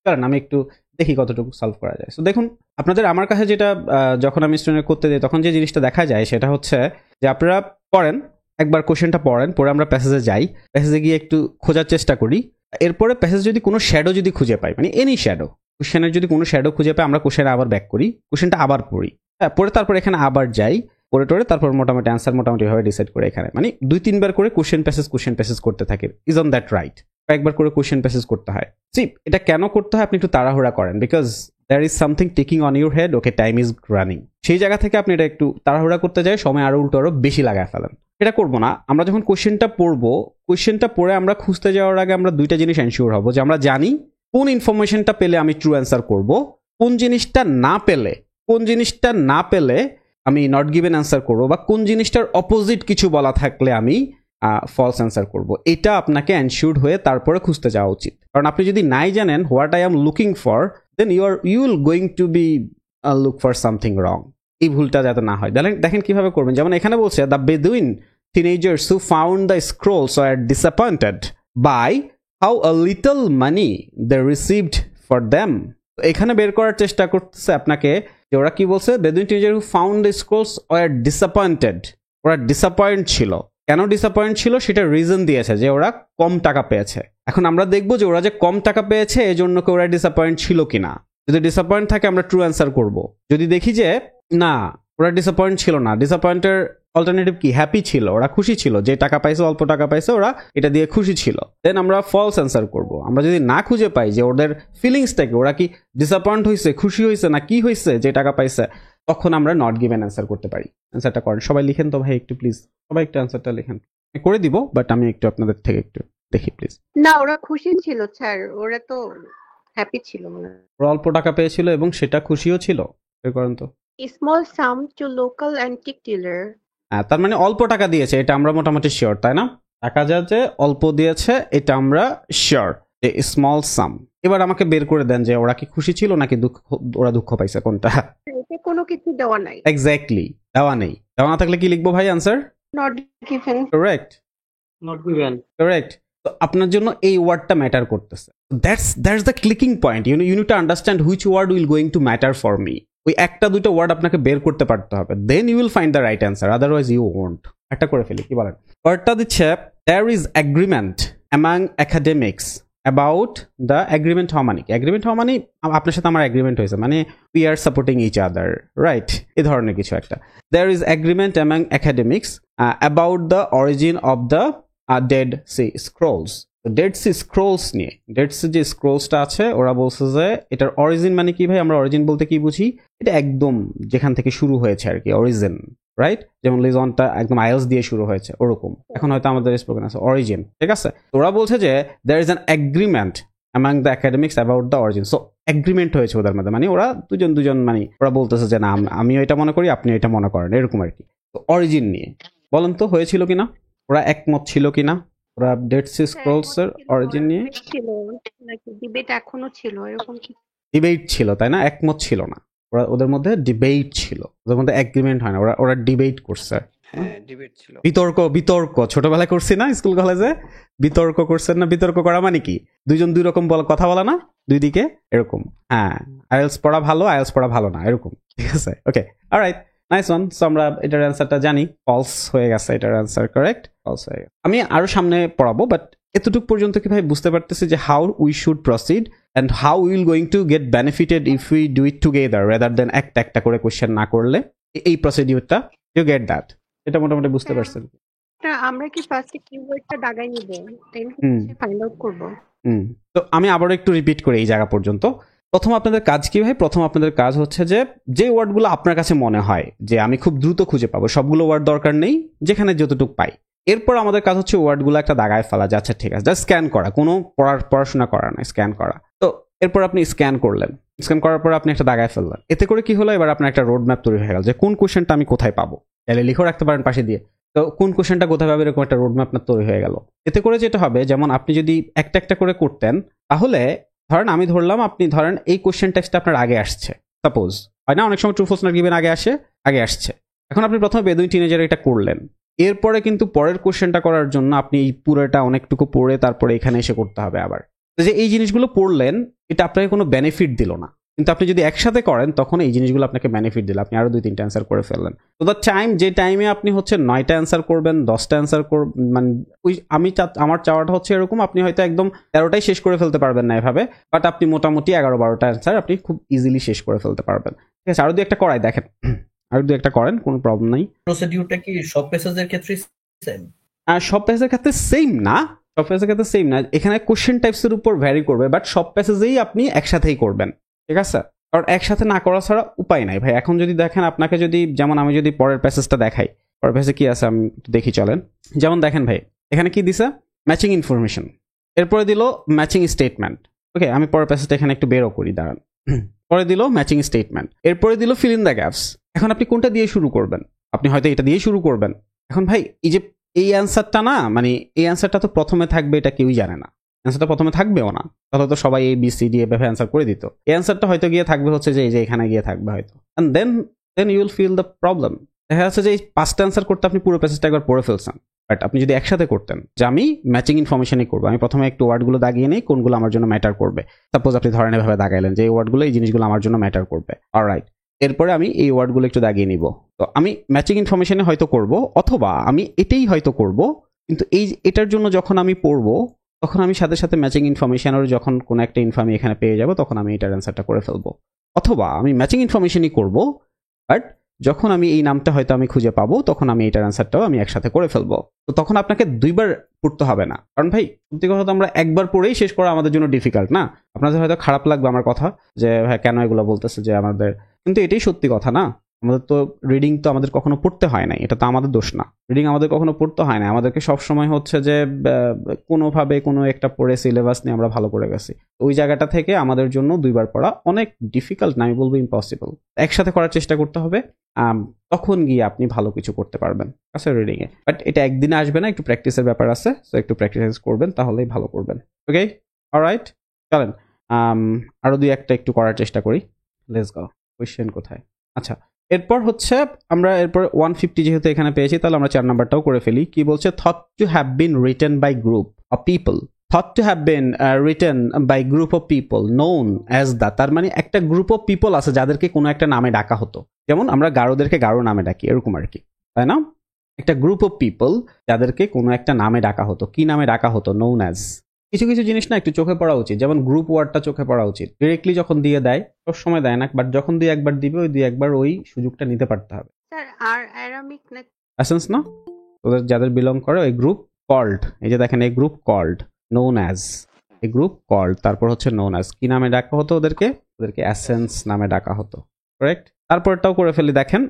কারণ আমি একটু দেখি কতটুকু সলভ করা যায়। তো দেখুন, আপনাদের আমার কাছে যেটা যখন আমি স্টুডেন্ট করতে যাই তখন যে জিনিসটা দেখা যায় সেটা হচ্ছে যে আপনারা পড়েন, একবার কোশ্চেনটা পড়েন, পরে আমরা প্যাসেজে যাই, প্যাসেজে গিয়ে একটু খোঁজার চেষ্টা করি। এরপরে প্যাসেজ যদি কোনো শ্যাডো যদি খুঁজে পাই, মানে এনি শ্যাডো, কোশ্চেনের যদি কোনো শ্যাডো খুঁজে পাই, আমরা কোশ্চেনে আবার ব্যাক করি, কোশ্চেনটা আবার পড়ি, হ্যাঁ, পরে তারপর এখানে আবার যাই, পরে টরে তারপর মোটামুটি অ্যান্সার মোটামুটি ভাবে ডিসাইড করে এখানে মানে 2-3 বার করে কোশ্চেন প্যাসেজ করতে থাকি। Is on that right? কয়েকবার করে কোশ্চেন প্যাসেজ করতে হয়। এটা কেন করতে হয়? আপনি একটু তাড়াহুড়া করেন, because there is something taking on your head, okay, time is running. সেই জায়গা থেকে আপনি এটা একটু তাড়াহুড়া করতে যাই, সময় আরো উল্টো আরো বেশি লাগায় ফেলেন। এটা করবো না। আমরা যখন কোশ্চেনটা পড়বো, কোশ্চেনটা পড়ে আমরা খুঁজতে যাওয়ার আগে আমরা দুইটা জিনিস এনশিওর হবো, যে আমরা জানি কোন ইনফরমেশনটা পেলে আমি ট্রু অ্যান্সার করব, কোন জিনিসটা না পেলে আমি নট গিভেন অ্যান্সার করবো, বা কোন জিনিসটার অপোজিট কিছু বলা থাকলে আমি ফলস অ্যান্সার করব। এটা আপনাকে এনশিওরড হয়ে তারপরে খুঁজতে যাওয়া উচিত। কারণ আপনি যদি নাই জানেন what I am looking for, then you will going to be look for something wrong. এই ভুলটা যাতে না হয়, দেখেন কিভাবে করবেন। যেমন এখানে বলছে the Bedouin teenagers who found the scrolls were disappointed by how a little money they received for them. এখানে বের করার চেষ্টা করতেছে আপনাকে যে ওরা কি বলছে, Bedouin teenager who found the scrolls were disappointed, ওরা ডিসঅ্যাপয়েন্ট ছিল। কেন ডিসঅ্যাপয়েন্ট ছিল সেটা রিজন দিয়েছে যে ওরা কম টাকা পেয়েছে। এখন আমরা দেখবো যে ওরা যে কম টাকা পেয়েছে এই জন্য কি ওরা ডিসঅ্যাপয়েন্ট ছিল কিনা। যদি ডিসঅ্যাপয়েন্ট থাকে আমরা ট্রু অ্যান্সার করব। যদি দেখি যে না ওরা ডিসঅ্যাপয়েন্ট ছিল না, ডিসঅ্যাপয়েন্টের অল্টারনেটিভ কি, হ্যাপি ছিল, ওরা খুশি ছিল, যে টাকা পাইছে অল্প টাকা পাইছে ওরা এটা দিয়ে খুশি ছিল, দেন আমরা ফলস অ্যান্সার করব। আমরা যদি না খুঁজে পাই যে ওদের ফিলিংসটাকে, ওরা কি ডিসঅ্যাপয়েন্ট হয়েছে, খুশি হয়েছে না কি হয়েছে যে টাকা পাইছে, তখন আমরা নট গিভেন অ্যান্সার করতে পারি। অ্যান্সারটা করেন, সবাই লিখেন তো ভাই একটু প্লিজ, সবাই একটু অ্যান্সারটা লিখেন। করে দিব বাট আমি একটু আপনাদের থেকে একটু দেখি প্লিজ। না ওরা খুশি ছিল স্যার, ওরা তো হ্যাপি ছিল মনে হয়। ওরা অল্প টাকা পেয়েছিল এবং সেটা খুশিও ছিল। বের করেন তো। স্মল সাম টু লোকাল অ্যান্টিক ডিলার। হ্যাঁ, তার মানে অল্প টাকা দিয়েছে এটা আমরা মোটামুটি শিওর, তাই না? টাকা যা যে অল্প দিয়েছে এটা আমরা শিওর যে স্মল সাম। এবার আমাকে বের করে দেন যে ওরা কি খুশি ছিল নাকি ওরা দুঃখ পাইছে, কোনটা? এতে কোনো কিছু দেওয়া নাই। এক্স্যাক্টলি, দেওয়া নেই। দেওয়া না থাকলে কি লিখবো ভাই answer? Not given. Correct, not given. Correct. তো আপনার জন্য এই ওয়ার্ডটা ম্যাটার করতেছে। That's the clicking point. You need to understand which word will going to matter for me. ওই একটা দুটো ওয়ার্ড আপনাকে বের করতে পারতে হবে, then you will find the right answer, otherwise you won't. একটা করে ফেলি, কি বলেন? ওয়ার্ডটা দিচ্ছে there is agreement among academics about the agreement হওয়া মানে কি? এগ্রিমেন্ট হওয়া মানে আপনার সাথে আমার এগ্রিমেন্ট হয়েছে, মানে we are supporting each other, right? এই ধরনের কিছু একটা। There is agreement among academics about the origin of the Dead Sea scrolls. Dead Sea scrolls নিয়ে, ডেড সি যে স্ক্রোলসটা আছে ওরা বলছে যে এটার অরিজিন মানে কি ভাই? আমরা অরিজিন বলতে কি বুঝি? এটা একদম যেখান থেকে শুরু হয়েছে আর কি, অরিজিন, রাইট? যেমন লিজনটা একদম আইএলস দিয়ে শুরু হয়েছে ওরকম, এখন হয়তো আমাদের স্পোকেন আছে অরিজিন, ঠিক আছে? ওরা বলছে যে there is an agreement among the academics about the origin. So agreement হয়েছে ওদের মধ্যে, মানে ওরা দুজন মানে ওরা বলতেছে যে না আমিও এটা মনে করি আপনি এটা মনে করেন, এরকম আর কি। তো অরিজিন নিয়ে বলেন তো হয়েছিল কিনা, ওরা একমত ছিল কিনা ওরা ডেড সি স্ক্রোলস এর অরিজিন নিয়ে? ছিল নাকি ডিবেট এখনো ছিল এরকম কি? ডিবেট ছিল, তাই না? একমত ছিল না, ওদের মধ্যে ডিবেট ছিল, ওদের মধ্যে এগ্রিমেন্ট হয় না, ওরা ডিবেট করছে। হ্যাঁ, ডিবেট ছিল। বিতর্ক ছোটবেলায় করছি না স্কুল কলেজে, বিতর্ক করছেন না? বিতর্ক করা মানে কি? দুজন দুই রকম কথা বলা না, দুই দিকে এরকম। হ্যাঁ, আইএলস পড়া ভালো, আইএলস পড়া ভালো না, এরকম, ঠিক আছে? ওকে, অলরাইট, নাইস ওয়ান। সো আমরা এটার অ্যান্সারটা জানি, ফলস হয়ে গেছে এটার অ্যান্সার, কারেক্ট, ফলস হয়ে গেছে। আমি আরো সামনে পড়াবো, বাট এতটুকু পর্যন্ত কি ভাই বুঝতে পারতেছি যে how we should proceed and how we will going to get benefited if we do it together rather than একটা করে কোশ্চেন না করলে? এই প্রসিডিউরটা, ইউ গেট দ্যাট? এটা মোটামুটি বুঝতে পারছেন? আমরা কি ফার্স্টে কিওয়ার্ডটা দাগাই নিব, দেন ফাইন্ড আউট করব। তো আমি আবারও একটু রিপিট করি এই জায়গা পর্যন্ত। প্রথম আপনাদের কাজ কি ভাই? প্রথম আপনাদের কাজ হচ্ছে যে ওয়ার্ডগুলো আপনার কাছে মনে হয় যে আমি খুব দ্রুত খুঁজে পাবো, সবগুলো ওয়ার্ড দরকার নেই, যেখানে যতটুকু পাই। এরপর আমাদের কাজ হচ্ছে ওয়ার্ডগুলো একটা দাগায় ফেলা, যাচ্ছে ঠিক আছে, জাস্ট স্ক্যান করা, কোনো পড়াশোনা করা না, স্ক্যান করা। তো এরপর আপনি স্ক্যান করলেন, স্ক্যান করার পর আপনি একটা দাগায় ফেললেন। এতে করে কি হলো, এবার আপনার একটা রোড ম্যাপ তৈরি হয়ে গেল যে কোন কোশ্চেনটা আমি কোথায় পাবো, তাহলে লিখে রাখতে পারেন পাশে দিয়ে। তো কোন কোশ্চেনটা কোথায় পাবে এরকম একটা রোড ম্যাপ আপনার তৈরি হয়ে গেল। এতে করে যেটা হবে, যেমন আপনি যদি একটা একটা করে করতেন, তাহলে ধরেন আমি ধরলাম আপনি ধরেন এই কোশ্চেন টেক্সটটা আপনার আগে আসছে, সাপোজ, হয় না অনেক সময় ট্রু ফলস নট গিভেন আগে আসছে। এখন আপনি প্রথমে বেদুইন টিনেজার এটা করলেন, এরপরে কিন্তু পরের কোশ্চেনটা করার জন্য আপনি এই পুরোটা অনেকটুকু পড়ে তারপরে এখানে এসে করতে হবে আবার। যে এই জিনিসগুলো পড়লেন এটা আপনাকে কোনো বেনিফিট দিল না, কিন্তু আপনি যদি একসাথে করেন তখন এই জিনিসগুলো আপনাকে বেনিফিট দিল, আপনি আরো 2-3টা অ্যান্সার করে ফেললেন। তো দ্য টাইম, যে টাইমে আপনি হচ্ছে 9টা অ্যান্সার করবেন, 10টা অ্যান্সার করবেন, মানে আমার চাওয়াটা হচ্ছে এরকম, আপনি হয়তো একদম 13টাই শেষ করে ফেলতে পারবেন না এভাবে, বাট আপনি মোটামুটি 11-12টা অ্যান্সার আপনি খুব ইজিলি শেষ করে ফেলতে পারবেন, ঠিক আছে? আরো 2-একটা করাই দেখেন, আরো 2-একটা করেন, কোনো প্রবলেম নাই। প্রসিডিউরটা কি সব প্যাসেজের ক্ষেত্রে সেম? সব প্যাসেজের ক্ষেত্রে সেম না, এখানে কোশ্চেন টাইপসের উপর ভ্যারি করবে, বাট সব প্যাসেজেই আপনি একসাথেই করবেন, ঠিক আছে? কারণ একসাথে না করা ছাড়া উপায় নাই ভাই। এখন যদি দেখেন আপনাকে যদি, যেমন আমি যদি পরের প্যাসেজটা দেখাই, পরের প্যাসেজে কি আছে আমি দেখি, চলেন। যেমন দেখেন ভাই, এখানে কি দিছে? ম্যাচিং ইনফরমেশন, এরপরে দিল ম্যাচিং স্টেটমেন্ট। ওকে, আমি পরের প্যাসেজটা এখানে একটু বেরো করি, দাঁড়ান। পরে দিল ম্যাচিং স্টেটমেন্ট, এরপরে দিল ফিল ইন দ্য গ্যাপস। এখন আপনি কোনটা দিয়ে শুরু করবেন? আপনি হয়তো এটা দিয়ে শুরু করবেন। এখন ভাই এই যে এই অ্যান্সারটা না, মানে এই অ্যান্সারটা তো প্রথমে থাকবে এটা কেউই জানে না, অ্যান্সারটা প্রথমে থাকবেও না, তাহলে তো সবাই এই BCD এভাবে অ্যান্সার করে দিত। এই অ্যান্সারটা হয়তো গিয়ে থাকবে হচ্ছে যে এই যে এখানে গিয়ে থাকবে হয়তো, and then you will feel the problem. দেখা যাচ্ছে যে এই 5টা অ্যান্সার করতে আপনি পুরো প্যাসেজটা একবার পড়ে ফেলছেন, বাট আপনি যদি একসাথে করতেন যে আমি ম্যাচিং ইনফরমেশনই করবো, আমি প্রথমে একটু ওয়ার্ডগুলো দাগিয়ে নিই কোনগুলো আমার জন্য ম্যাটার করবে। সাপোজ আপনি ধরেন এভাবে দাগাইলেন যে এই ওয়ার্ডগুলো এই জিনিসগুলো আমার জন্য ম্যাটার করবে, অলরাইট, এরপরে আমি এই ওয়ার্ডগুলো একটু দাগিয়ে নিব। তো আমি ম্যাচিং ইনফরমেশনে হয়তো করব, অথবা আমি এটাই হয়তো করব, কিন্তু এটার জন্য যখন আমি পড়বো তখন আমি সাথে সাথে ম্যাচিং ইনফরমেশনের যখন কোনো একটা ইনফর্ম এখানে পেয়ে যাব তখন আমি এটার অ্যান্সারটা করে ফেলবো, অথবা আমি ম্যাচিং ইনফরমেশনই করব, বাট যখন আমি এই নামটা হয়তো আমি খুঁজে পাবো তখন আমি এটার অ্যান্সারটাও আমি একসাথে করে ফেলবো। তো তখন আপনাকে 2বার পড়তে হবে না, কারণ ভাই সত্যি কথা তো আমরা একবার পড়েই শেষ করা আমাদের জন্য ডিফিকাল্ট না। আপনাদের হয়তো খারাপ লাগবে আমার কথা যে ভাই কেন এগুলো বলতেছে যে আমাদের, কিন্তু এটাই সত্যি কথা না। আমাদের তো রিডিং তো আমাদের কখনো পড়তে হয় না, এটা তো আমাদের দোষ না। রিডিং আমাদের কখনো পড়তে হয় না, আমাদেরকে সবসময় হচ্ছে যে কোনোভাবে কোনো একটা পড়ে সিলেবাস নিয়ে আমরা ভালো করে গেছি। ওই জায়গাটা থেকে আমাদের জন্য 2বার পড়া অনেক ডিফিকাল্ট না, আমি বলবো ইম্পসিবল। একসাথে করার চেষ্টা করতে হবে, তখন গিয়ে আপনি ভালো কিছু করতে পারবেন আচ্ছা রিডিং এ। বাট এটা একদিনে আসবে না, একটু প্র্যাকটিসের ব্যাপার আছে, তো একটু প্র্যাকটিস করবেন তাহলেই ভালো করবেন। ওকে, অলরাইট, চলেন আরো 2-1টা একটু করার চেষ্টা করি। Let's go. কোয়েশ্চেন কোথায়? আচ্ছা, এরপর হচ্ছে আমরা এরপর 150 যেহেতু এখানে পেয়েছি তাহলে আমরা 4 নাম্বারটাও করে ফেলি। কি বলছে? Thought to have been written by group of people. Thought to have been written by group of people known as the, তার মানে একটা গ্রুপ অফ পিপল আছে যাদেরকে কোনো একটা নামে ডাকা হতো, যেমন আমরা গারোদেরকে গারো নামে ডাকি, এরকম আর কি, তাই না? একটা গ্রুপ অফ পিপল যাদেরকে কোনো একটা নামে ডাকা হতো, কি নামে ডাকা হতো? Known as. কিছু কিছু জিনিস না একটু চোখে পড়া উচিত, যেমন গ্রুপ ওয়ার্ডটা চোখে পড়া উচিত। ডিরেক্টলি যখন দিয়ে দেয় সব সময় দেয় না, বাট যখন 2-1বার দিবে ওই 2-1বার ওই সুযোগটা নিতে পারতে হবে। স্যার আর অ্যারামিক না এসেন্স না ওদের যাদের বিলং করে ওই গ্রুপ কল্ড, এই যে দেখেন এই গ্রুপ কল্ড নোন অ্যাজ, এই গ্রুপ কল্ড, তারপর হচ্ছে নোন অ্যাজ, কি নামে ডাকা হতো ওদেরকে? ওদেরকে এসেন্স নামে ডাকা হতো, কারেক্ট। তারপরটাও করে ফেলি, দেখেন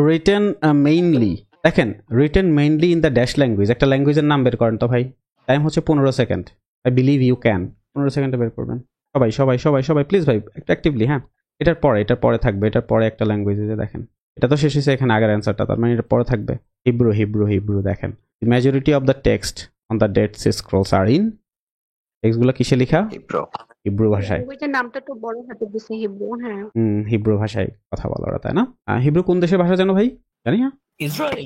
রিটেন মেইনলি, দেখেন written mainly in the dash language. একটা ল্যাঙ্গুয়েজের নাম বের করেন তো ভাই, টাইম হচ্ছে 15 second. I believe you can. 15 সেকেন্ডে বের করবেন সবাই সবাই সবাই সবাই প্লিজ ভাই একটু অ্যাক্টিভলি। হ্যাঁ, এটার পরে থাকবে, এটার পরে একটা ল্যাঙ্গুয়েজ, দেখেন এটা তো শেষ হয়েছে এখানে আগের অ্যান্সারটা, তার মানে এটার পরে থাকবে হিব্রু হিব্রু হিব্রু। দেখেন majority of the text on the Dead Sea scrolls are in, টেক্সটগুলো কিসে লেখা? হিব্রু ভাষায়। ওইটার নামটা তো বড় হাতে দিছে হিব্রু। হ্যাঁ, হিব্রু ভাষায় কথা বলা ওরা, তাই না? হিব্রু কোন দেশের ভাষা জানো ভাই? জানি না। ইসরায়েল।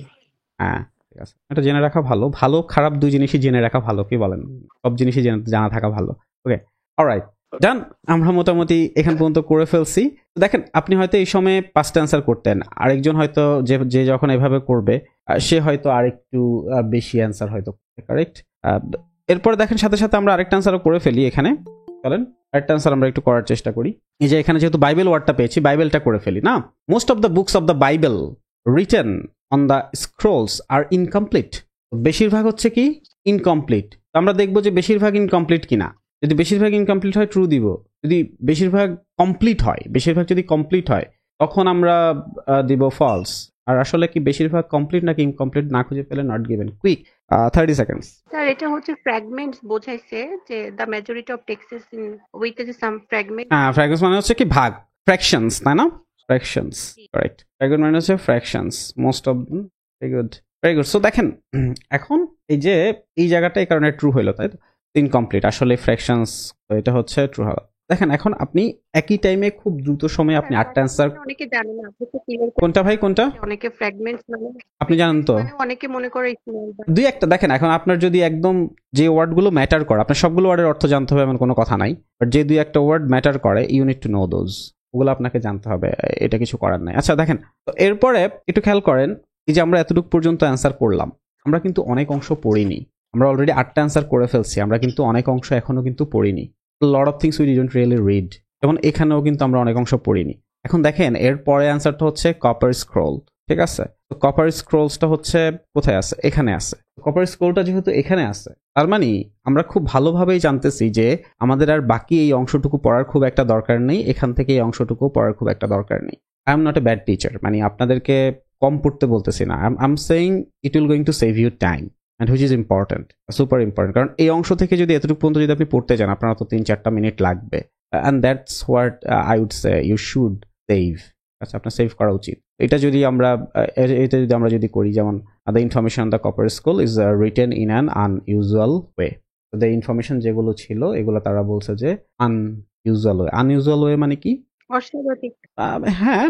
হ্যাঁ, ঠিক আছে, এটা জেনে রাখা ভালো। ভালো খারাপ দুই জিনিসই জেনে রাখা ভালো, কি বলেন? সব জিনিসই জানা থাকা ভালো। ওকে, অলরাইট, ডান। আমরা মোটামুটি এখান পর্যন্ত করে ফেলছি। দেখেন আপনি হয়তো এই সময় 5টা অ্যান্সার করতেন, আরেকজন হয়তো যে যখন এভাবে করবে সে হয়তো আরেকটু বেশি অ্যান্সার হয়তো, কারেক্ট। এরপর দেখেন সাথে সাথে আমরা আরেকটা অ্যান্সারও করে ফেলি এখানে। চলেন আরেকটা অ্যান্সার আমরা একটু করার চেষ্টা করি। এই যে এখানে যেহেতু বাইবেল ওয়ার্ডটা পেয়েছি, বাইবেলটা করে ফেলি না। Most of the books of the Bible written on the scrolls are incomplete. বেশিরভাগ হচ্ছে কি ইনকমপ্লিট। আমরা দেখবো যে বেশিরভাগ ইনকমপ্লিট কিনা। যদি বেশিরভাগ ইনকমপ্লিট হয় ট্রু দিব, যদি বেশিরভাগ কমপ্লিট হয়, বেশিরভাগ যদি কমপ্লিট হয় তখন আমরা দিব ফলস। আর আসলে কি বেশিরভাগ কমপ্লিট নাকি ইনকমপ্লিট না খুঁজে পেলে not given. Quick 30 seconds. Sir এটা হচ্ছে ফ্র্যাগমেন্টস বোঝাইছে, যে the majority of টেক্সটস in with some fragment. Fragments মানে হচ্ছে কি ভাগ, ফ্র্যাকশনস, তাই না? Fractions, correct. ফ্র্যাগমেন্ট মানে হচ্ছে fractions, most of. Very good, very good. So দেখেন এখন এই যে এই জায়গাটা এই কারণে ট্রু হইলো, তাই তো? ইনকমপ্লিট আসলে ফ্র্যাকশনস, এটা হচ্ছে ট্রু হলো। দেখেন এখন আপনি একই টাইমে খুব দ্রুত সময়ে আপনি 8টা অ্যান্সার। অনেকে জানে না, আপনি তো ক্লিয়ার কোনটা ভাই কোনটা? অনেকে ফ্র্যাগমেন্টস মানে আপনি জানেন তো? মানে অনেকে মনে করে দুই একটা দেখেন, এখন আপনার যদি একদম যে ওয়ার্ডগুলো ম্যাটার করে, আপনার সবগুলো ওয়ার্ডের অর্থ জানতে হবে এমন কোনো কথা নাই, বাট যে 2-1টা ওয়ার্ড ম্যাটার করে you need to know those, ওগুলো আপনাকে জানতে হবে, এটা কিছু করার নাই। আচ্ছা দেখেন, তো এরপরে একটু খেয়াল করেন, এই যে আমরা এতটুকু পর্যন্ত অ্যান্সার করলাম, আমরা কিন্তু অনেক অংশ পড়িনি। আমরা অলরেডি 8টা অ্যান্সার করে ফেলছি, আমরা কিন্তু অনেক অংশ এখনো কিন্তু পড়িনি। Lot of things we didn't really read. যেমন এখানেও কিন্তু আমরা অনেক অংশ পড়িনি। এখন দেখেন এর পরে অ্যান্সারটা হচ্ছে কপার স্ক্রোল, ঠিক আছে? তো কপার স্ক্রোলসটা হচ্ছে কোথায় আছে? এখানে আছে। কপার স্ক্রোলটা যেহেতু এখানে আছে, তার মানে আমরা খুব ভালোভাবেই জানতেছি যে আমাদের আর বাকি এই অংশটুকু পড়ার খুব একটা দরকার নেই, এখান থেকে এই অংশটুকু পড়ার খুব একটা দরকার নেই। I am not a bad teacher, মানে আপনাদেরকে কম পড়তে বলতেছি না। I am saying it will going to save you time, and which is important, super important. কারণ এই অংশ থেকে যদি এতটুকু পর্যন্ত যদি আপনি পড়তে যান, আপনার তো 3-4টা মিনিট লাগবে, and that's what I would say you should save. আচ্ছা, আপনার সেভ করা উচিত। এটা যদি আমরা যদি করি, যেমন the information on the copper school is written in an unusual way, the information যেগুলো ছিল এগুলো তারা বলছে যে আনইউজুয়াল ওয়ে মানে কি? অস্বাভাবিক। হ্যাঁ,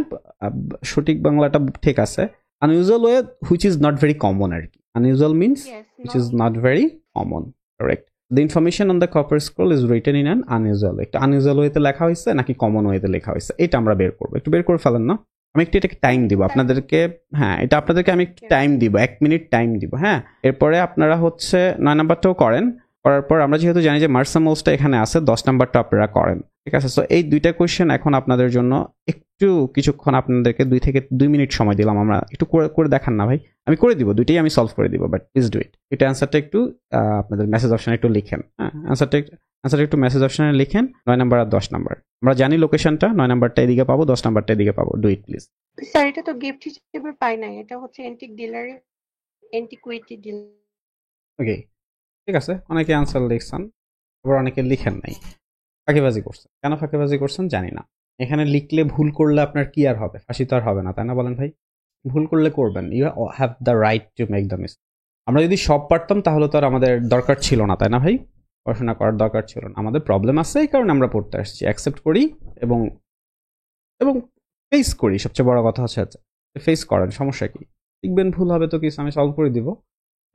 সঠিক বাংলাটা ঠিক আছে। Unusual way which is not very common আর কি। Unusual means Yes, which not is not very common, correct. The information on the copper scroll is written in an unusual way. একটা আনইউজুয়াল ওয়েতে লেখা হয়েছে নাকি কমন ওয়েতে লেখা হয়েছে, এটা আমরা বের করবো। একটু বের করে ফেলেন না। আমি একটু এটাকে টাইম দিব আপনাদেরকে। হ্যাঁ, এটা আপনাদেরকে আমি একটু টাইম দিব, 1 মিনিট টাইম দিব। হ্যাঁ, এরপরে আপনারা হচ্ছে 9 নাম্বারটাও করেন। করার পর আমরা যেহেতু জানি যে মার্সামোলসটা এখানে আছে, 10 নাম্বারটা আপনারা করেন। ঠিক আছে, সো এই দুইটা কোয়েশ্চেন এখন আপনাদের জন্য একটু কিছুক্ষণ আপনাদেরকে 2 থেকে 2 মিনিট সময় দিলাম। আমরা একটু করে দেখান না ভাই? আমি করে দিব, দুইটাই আমি সলভ করে দিব, বাট প্লিজ ডু ইট। এটা অ্যান্সারটা একটু আপনাদের মেসেজ অপশনে একটু লিখেন। হ্যাঁ, অ্যান্সারটা একটু মেসেজ অপশনে লিখেন। 9 নাম্বার আর 10 নাম্বার আমরা জানি লোকেশনটা। 9 নাম্বারটা এদিকে পাবো, 10 নাম্বারটা এদিকে পাবো। Do it please. স্যার, এটা তো গিফট হিসেবে পাই নাই, এটা হচ্ছে এন্টিকুইটি ডিলার। ওকে, ঠিক আছে। অনেকে অ্যান্সার লিখছেন, আবার অনেকে লিখেন নাই। ফাঁকিবাজি করছেন। কেন ফাঁকিবাজি করছেন জানি না। এখানে লিখলে ভুল করলে আপনার কি আর হবে? ফাঁসি তো আর হবে না, তাই না? বলেন ভাই, ভুল করলে করবেন। You have the right to make the mistake. আমরা যদি সব পারতাম তাহলে তো আর আমাদের দরকার ছিল না, তাই না ভাই? পড়াশোনা করার দরকার ছিল না। আমাদের প্রবলেম আছে, এই কারণে আমরা পড়তে আসছি। অ্যাকসেপ্ট করি এবং এবং ফেস করি। সবচেয়ে বড় কথা হচ্ছে ফেস করেন, সমস্যা কি? লিখবেন, ভুল হবে তো কিছু, আমি সলভ করে দিব।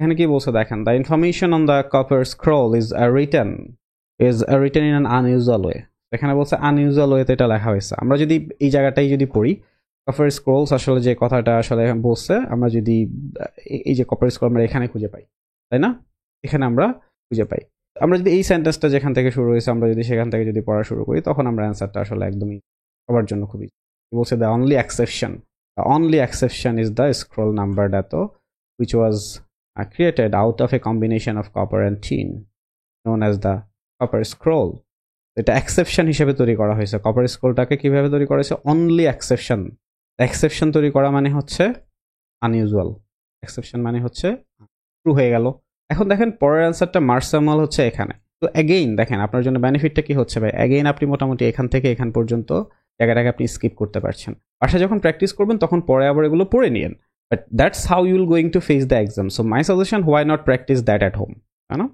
এখানে কি বলছে দেখেন, the information on the copper scroll is written in an unusual way. এখানে বলছে আনইউজুয়াল ওয়েতে এটা লেখা হয়েছে। আমরা যদি এই জায়গাটাই যদি পড়ি, কপার স্ক্রোলস আসলে যে কথাটা আসলে বলছে, আমরা যদি এই যে কপার স্ক্রোল আমরা এখানে খুঁজে পাই, তাই না? এখানে আমরা খুঁজে পাই। আমরা যদি এই সেন্টেন্সটা যেখান থেকে শুরু হয়েছে আমরা যদি সেখান থেকে যদি পড়া শুরু করি, তখন আমরা অ্যান্সারটা আসলে একদমই সবার জন্য খুবই বলছে। The only exception is the scroll number এত which was created out of a combination of copper and tin known as the copper scroll. এটা এক্সেপশন হিসেবে তৈরি করা হয়েছে। কপার স্ক্রোলটাকে কিভাবে তৈরি করা হয়েছে? অনলি এক্সেপশন তৈরি করা মানে হচ্ছে আনইউজুয়াল। এক্সেপশন মানে হচ্ছে ট্রু হয়ে গেল। এখন দেখেন পরের অ্যান্সারটা মার্সামাল হচ্ছে এখানে। তো অ্যাগেইন দেখেন আপনার জন্য বেনিফিটটা কি হচ্ছে ভাই? অ্যাগেইন আপনি মোটামুটি এখান থেকে এখান পর্যন্ত জায়গাটাকে আপনি স্কিপ করতে পারছেন। বাসায় যখন প্র্যাকটিস করবেন তখন পরে আবার এগুলো পড়ে নিন। But that's how you'll going to face the exam. So my suggestion, why not practice that at home? তাই না?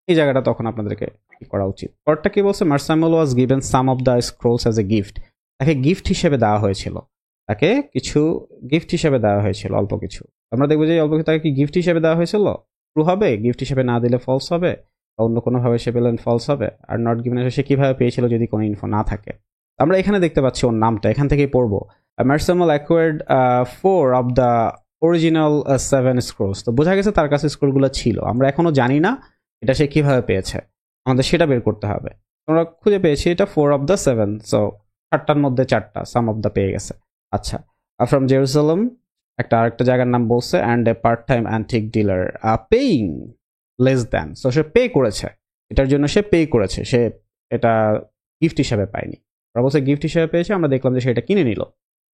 এই জায়গাটা তখন আপনাদেরকে করা উচিত। পরটা কি বলছে? Mar Samuel was given some of the scrolls as a gift. তাকে গিফট হিসেবে দেওয়া হয়েছিল। তাকে কিছু গিফট হিসেবে দেওয়া হয়েছিল, অল্প কিছু। আমরা দেখবো যে অল্প কিছু তাকে কি গিফট হিসেবে দেওয়া হয়েছিল? ট্রু হবে। গিফট হিসেবে না দিলে ফলস হবে, বা অন্য কোনোভাবে সে পেলেন ফলস হবে। আর নট গিভেন সে কিভাবে পেয়েছিল যদি কোনো ইনফো না থাকে? আমরা এখানে দেখতে পাচ্ছি ওর নামটা, এখান থেকেই পড়বো। মার্সামুল acquired 4 of the original 7 scrolls. তো বোঝা গেছে তার কাছে স্ক্রোলগুলো ছিল। আমরা এখনো জানি না এটা সে কিভাবে পেয়েছে, আমাদের সেটা বের করতে হবে। আমরা খুঁজে পেয়েছি এটা 4 অফ দ্য 7, সো 4টার মধ্যে 4টা সাম অফ দ্য পেয়ে গেছে। আচ্ছা, ফ্রম জেরুসালেম আরেকটা জায়গার নাম বলছে, and a part time antique dealer paying less than. So say pay করেছে, এটার জন্য সে পে করেছে, সে এটা গিফট হিসেবে পায়নি। ওরা বলছে গিফট হিসেবে পেয়েছে, আমরা দেখলাম যে সেটা কিনে নিল।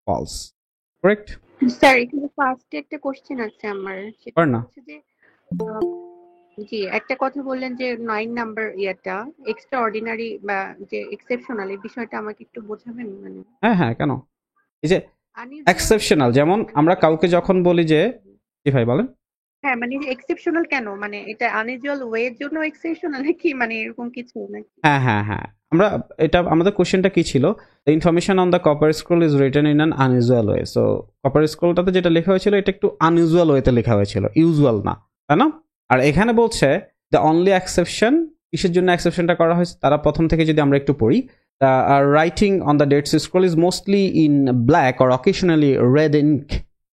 False, correct? স্যার, এখানে ফার্স্টে একটা কোশ্চেন আছে আমার, সেটা পার না। হচ্ছে যে জি, একটা কথা বললেন যে 9 নাম্বার ইয়েটা এক্সট্রা অর্ডিনারি বা যে এক্সেপশনাল, এই বিষয়টা আমাকে একটু বোঝাবেন? মানে হ্যাঁ, কেন? এই যে unusual এক্সেপশনাল, যেমন আমরা কাউকে যখন বলি যে, কি ভাই বলেন? হ্যাঁ, মানে এক্সেপশনাল কেন? মানে এটা আনইউজুয়াল ওয়ের জন্য এক্সেপশনাল নাকি মানে এরকম কিছু নাকি? হ্যাঁ, আমরা এটা আমাদের কোশ্চেনটা কি ছিল? The information on the copper scroll is written in an unusual way. So copper স্ক্রোলটাতে যেটা লেখা হয়েছিল এটা একটু আনইউজুয়াল ওয়েতে লেখা হয়েছিল, ইউজুয়াল না, তাই না? আর এখানে বলছে দ্য অনলি এক্সেপশন, কিসের জন্য এক্সেপশনটা করা হয়েছে তারা প্রথম থেকে যদি আমরা একটু পড়ি, writing on the dates scroll is mostly in black or occasionally red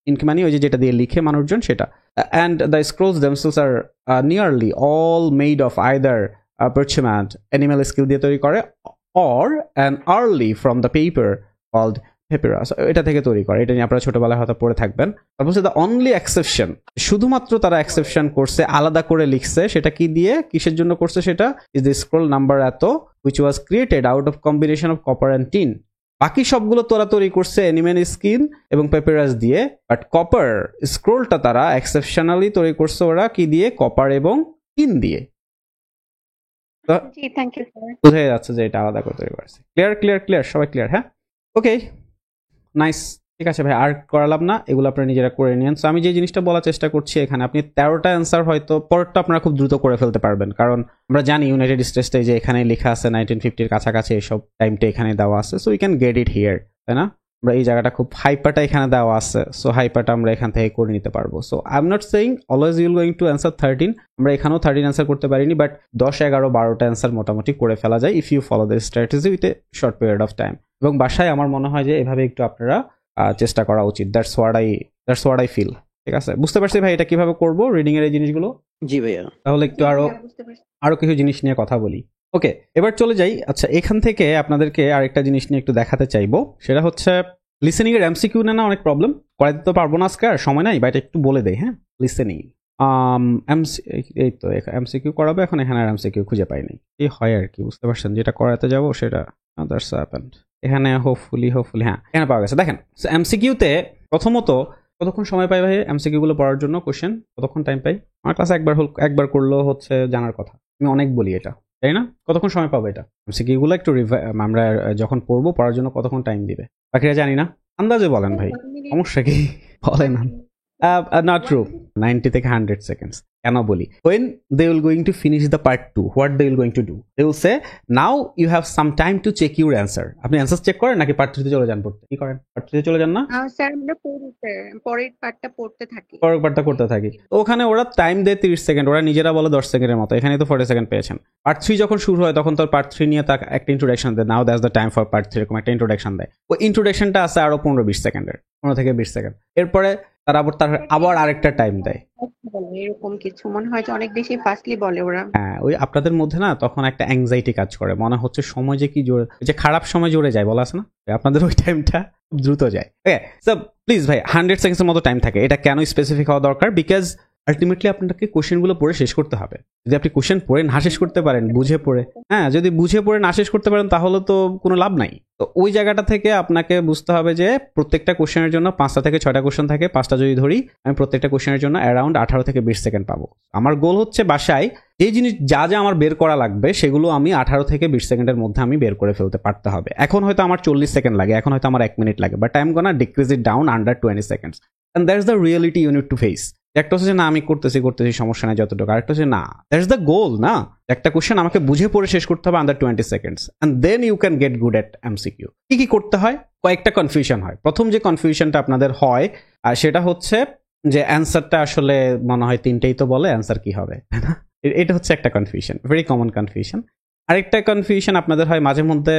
ink মানে ওই যেটা দিয়ে লিখে মানুষজন সেটা। And the scrolls themselves are nearly all made of either parchment animal skill দিয়ে তৈরি করে, or an early from the paper called papyrus, এটা থেকে তৈরি করে। এটা নিয়ে আপনারা ছোটবেলায় হয়তো পড়ে থাকবেন। তারপর দ্য অনলি এক্সেপশন, শুধুমাত্র তারা এক্সেপশন করছে, আলাদা করে লিখছে, সেটা কি দিয়ে, কিসের জন্য করছে সেটা? ইজ দ্য স্ক্রোল নাম্বার এত which was created out of combination of copper and tin. বাকি সবগুলো তোরা তৈরি করছে অ্যানিমেল স্কিন এবং পেপারাস দিয়ে, বাট কপার স্ক্রোলটা তারা এক্সেপশনালি তৈরি করছে ওরা কি দিয়ে? কপার এবং টিন দিয়ে। জি, থ্যাংক ইউ স্যার। বোঝা যাচ্ছে যে এটা আলাদা করে তৈরি করেছে। ক্লিয়ার, সবাই ক্লিয়ার? হ্যাঁ, ওকে, নাইস। ঠিক আছে ভাই, আর করালাম না, এগুলো আপনারা নিজেরা করে নিন। সো আমি যে জিনিসটা বলার চেষ্টা করছি এখানে, আপনি 13টা অ্যান্সার হয়তো পরেরটা আপনারা খুব দ্রুত করে ফেলতে পারবেন, কারণ আমরা জানি ইউনাইটেড স্টেটসে যে এখানে লেখা আছে 1950-র কাছাকাছি এইসব টাইমটা এখানে দেওয়া আছে। So we can get it here, তাই না? আমরা এই জায়গাটা খুব হাইপারটা এখানে দেওয়া আছে, সো হাইপারটা আমরা এখান থেকে করে নিতে পারবো। So I am not saying always you will going to answer 13, আমরা এখানেও 13 অ্যান্সার করতে পারিনি, বাট 10, 11, 12টা অ্যান্সার মোটামুটি করে ফেলা যায় if you follow the strategy with a short period of time. এবং বাসায় আমার মনে হয় যে এভাবে একটু আপনারা চেষ্টা করা উচিত। That's what I feel. ঠিক আছে, বুঝতে পারছি ভাই এটা কিভাবে করবো রিডিং এর এই জিনিসগুলো। জি ভাইয়া। তাহলে একটু আরো কিছু জিনিস নিয়ে কথা বলি। ওকে, এবার চলে যাই। আচ্ছা, এখান থেকে আপনাদেরকে আরেকটা জিনিস নিয়ে একটু দেখাতে চাইবো, সেটা হচ্ছে লিসেনিং এর এমসিকিউ না অনেক প্রবলেম করাইতে তো পারবো না আজকে, আর সময় নাই, বা এটা একটু বলে দেই। হ্যাঁ, লিসেনিং এই তো এমসিকিউ করাবে এখন, এখানে আর এমসিকিউ খুঁজে পাইনি। এই হয় আর কি, বুঝতে পারছেন, যেটা করাতে যাবো সেটা দ্যাটস হ্যাপেন্ড। এখানে হোপফুলি হ্যাঁ এখানে পাওয়া গেছে। দেখেন এমসিকিউতে প্রথমত কতক্ষণ সময় পাই ভাই এমসিকিউ গুলো পড়ার জন্য? কোশ্চেন কতক্ষণ টাইম পাই? আমার ক্লাসে একবার করলেও হচ্ছে জানার কথা, আমি অনেক বলি এটা, তাই না? কতক্ষণ সময় পাবো এটা এমসিকিউ গুলো একটু আমরা যখন পড়বো পড়ার জন্য কতক্ষণ টাইম দিবে? বাকিরা জানি না, আন্দাজে বলেন ভাই, সমস্যা কি বলেন? Not true. 90 থেকে 100 seconds. কেন বলি? When they will going to finish the part 2, what they will going to do? They will say, now you have some time to check your answer. আপনি অ্যান্সার চেক করেন নাকি part 3 তে চলে যান পড়তে? কি করেন? পার্ট 3 তে চলে যান না? স্যার আমরা পরের পার্টটা পড়তে থাকি। পরের পার্টটা করতে থাকি। ওখানে ওরা টাইম দেয় 30 সেকেন্ড, ওরা নিজেরা বলে 10 সেকেন্ডের মতো। এখানে তো 40 সেকেন্ড পেয়েছেন। পার্ট 3 যখন শুরু হয় তখন তো পার্ট 3 নিয়ে তাকে একটা ইন্ট্রোডাকশন দেয়, নাও that's the time for part 3, এরকম একটা ইন্ট্রোডাকশন দেয়। ওই ইন্ট্রোডাকশনটা আছে আরো 15-20 সেকেন্ডের, 15 থেকে 20 সেকেন্ড। এরপরে তারা আবার আরেকটা টাইম দেয়। এরকম কিছু মনে হয় যে অনেক বেশি ফাস্টলি বলে ওরা। হ্যাঁ, ওই আপনাদের মধ্যে না তখন একটা অ্যাংজাইটি কাজ করে, মনে হচ্ছে সময় যে কি জোরে, যে খারাপ সময় জোরে যায় বলা আছে না, আপনাদের ওই টাইমটা দ্রুত যায়। ওকে, সো প্লিজ ভাই 100 সেকেন্ডসের মতো টাইম থাকে। এটা কেন স্পেসিফিক হওয়া দরকার? বিকজ আলটিমেটলি আপনাকে কোশ্চেনগুলো পড়ে শেষ করতে হবে। যদি আপনি কোশ্চেন পড়ে না শেষ করতে পারেন, বুঝে পড়ে, হ্যাঁ যদি বুঝে পড়ে না শেষ করতে পারেন তাহলে তো কোনো লাভ নাই। তো ওই জায়গাটা থেকে আপনাকে বুঝতে হবে যে প্রত্যেকটা কোশ্চেনের জন্য 5টা থেকে 6টা কোশ্চেন থাকে। 5টা যদি ধরি, আমি প্রত্যেকটা কোশ্চেনের জন্য অ্যারাউন্ড 18 থেকে 20 সেকেন্ড পাবো। আমার গোল হচ্ছে বাসায় যে জিনিস যা আমার বের করা লাগবে সেগুলো আমি 18 থেকে 20 সেকেন্ডের মধ্যে আমি বের করে ফেলতে পারতে হবে। এখন হয়তো আমার 40 সেকেন্ড লাগে, এখন হয়তো আমার 1 মিনিট লাগে, but I am gonna decrease it down under 20 seconds. And that's the reality you need to face. একটা হচ্ছে না আমি করতেছি সমস্যা নাই যতটুকু, আরেকটা হচ্ছে না, দ্যাটস দ্য গোল না, একটা কোশ্চেন আমাকে বুঝে পড়ে শেষ করতে হবে under 20 seconds, and then you can get good at MCQ. কি করতে হয়? কয়েকটা কনফিউশন হয়। প্রথম যে কনফিউশনটা আপনাদের হয় আর সেটা হচ্ছে যে অ্যান্সারটা আসলে মনে হয় 3টেই তো বলে, অ্যান্সার কি হবে, তাই না? এটা হচ্ছে একটা কনফিউশন, ভেরি কমন কনফিউশন। আরেকটা কনফিউশন আপনাদের হয় মাঝে মধ্যে,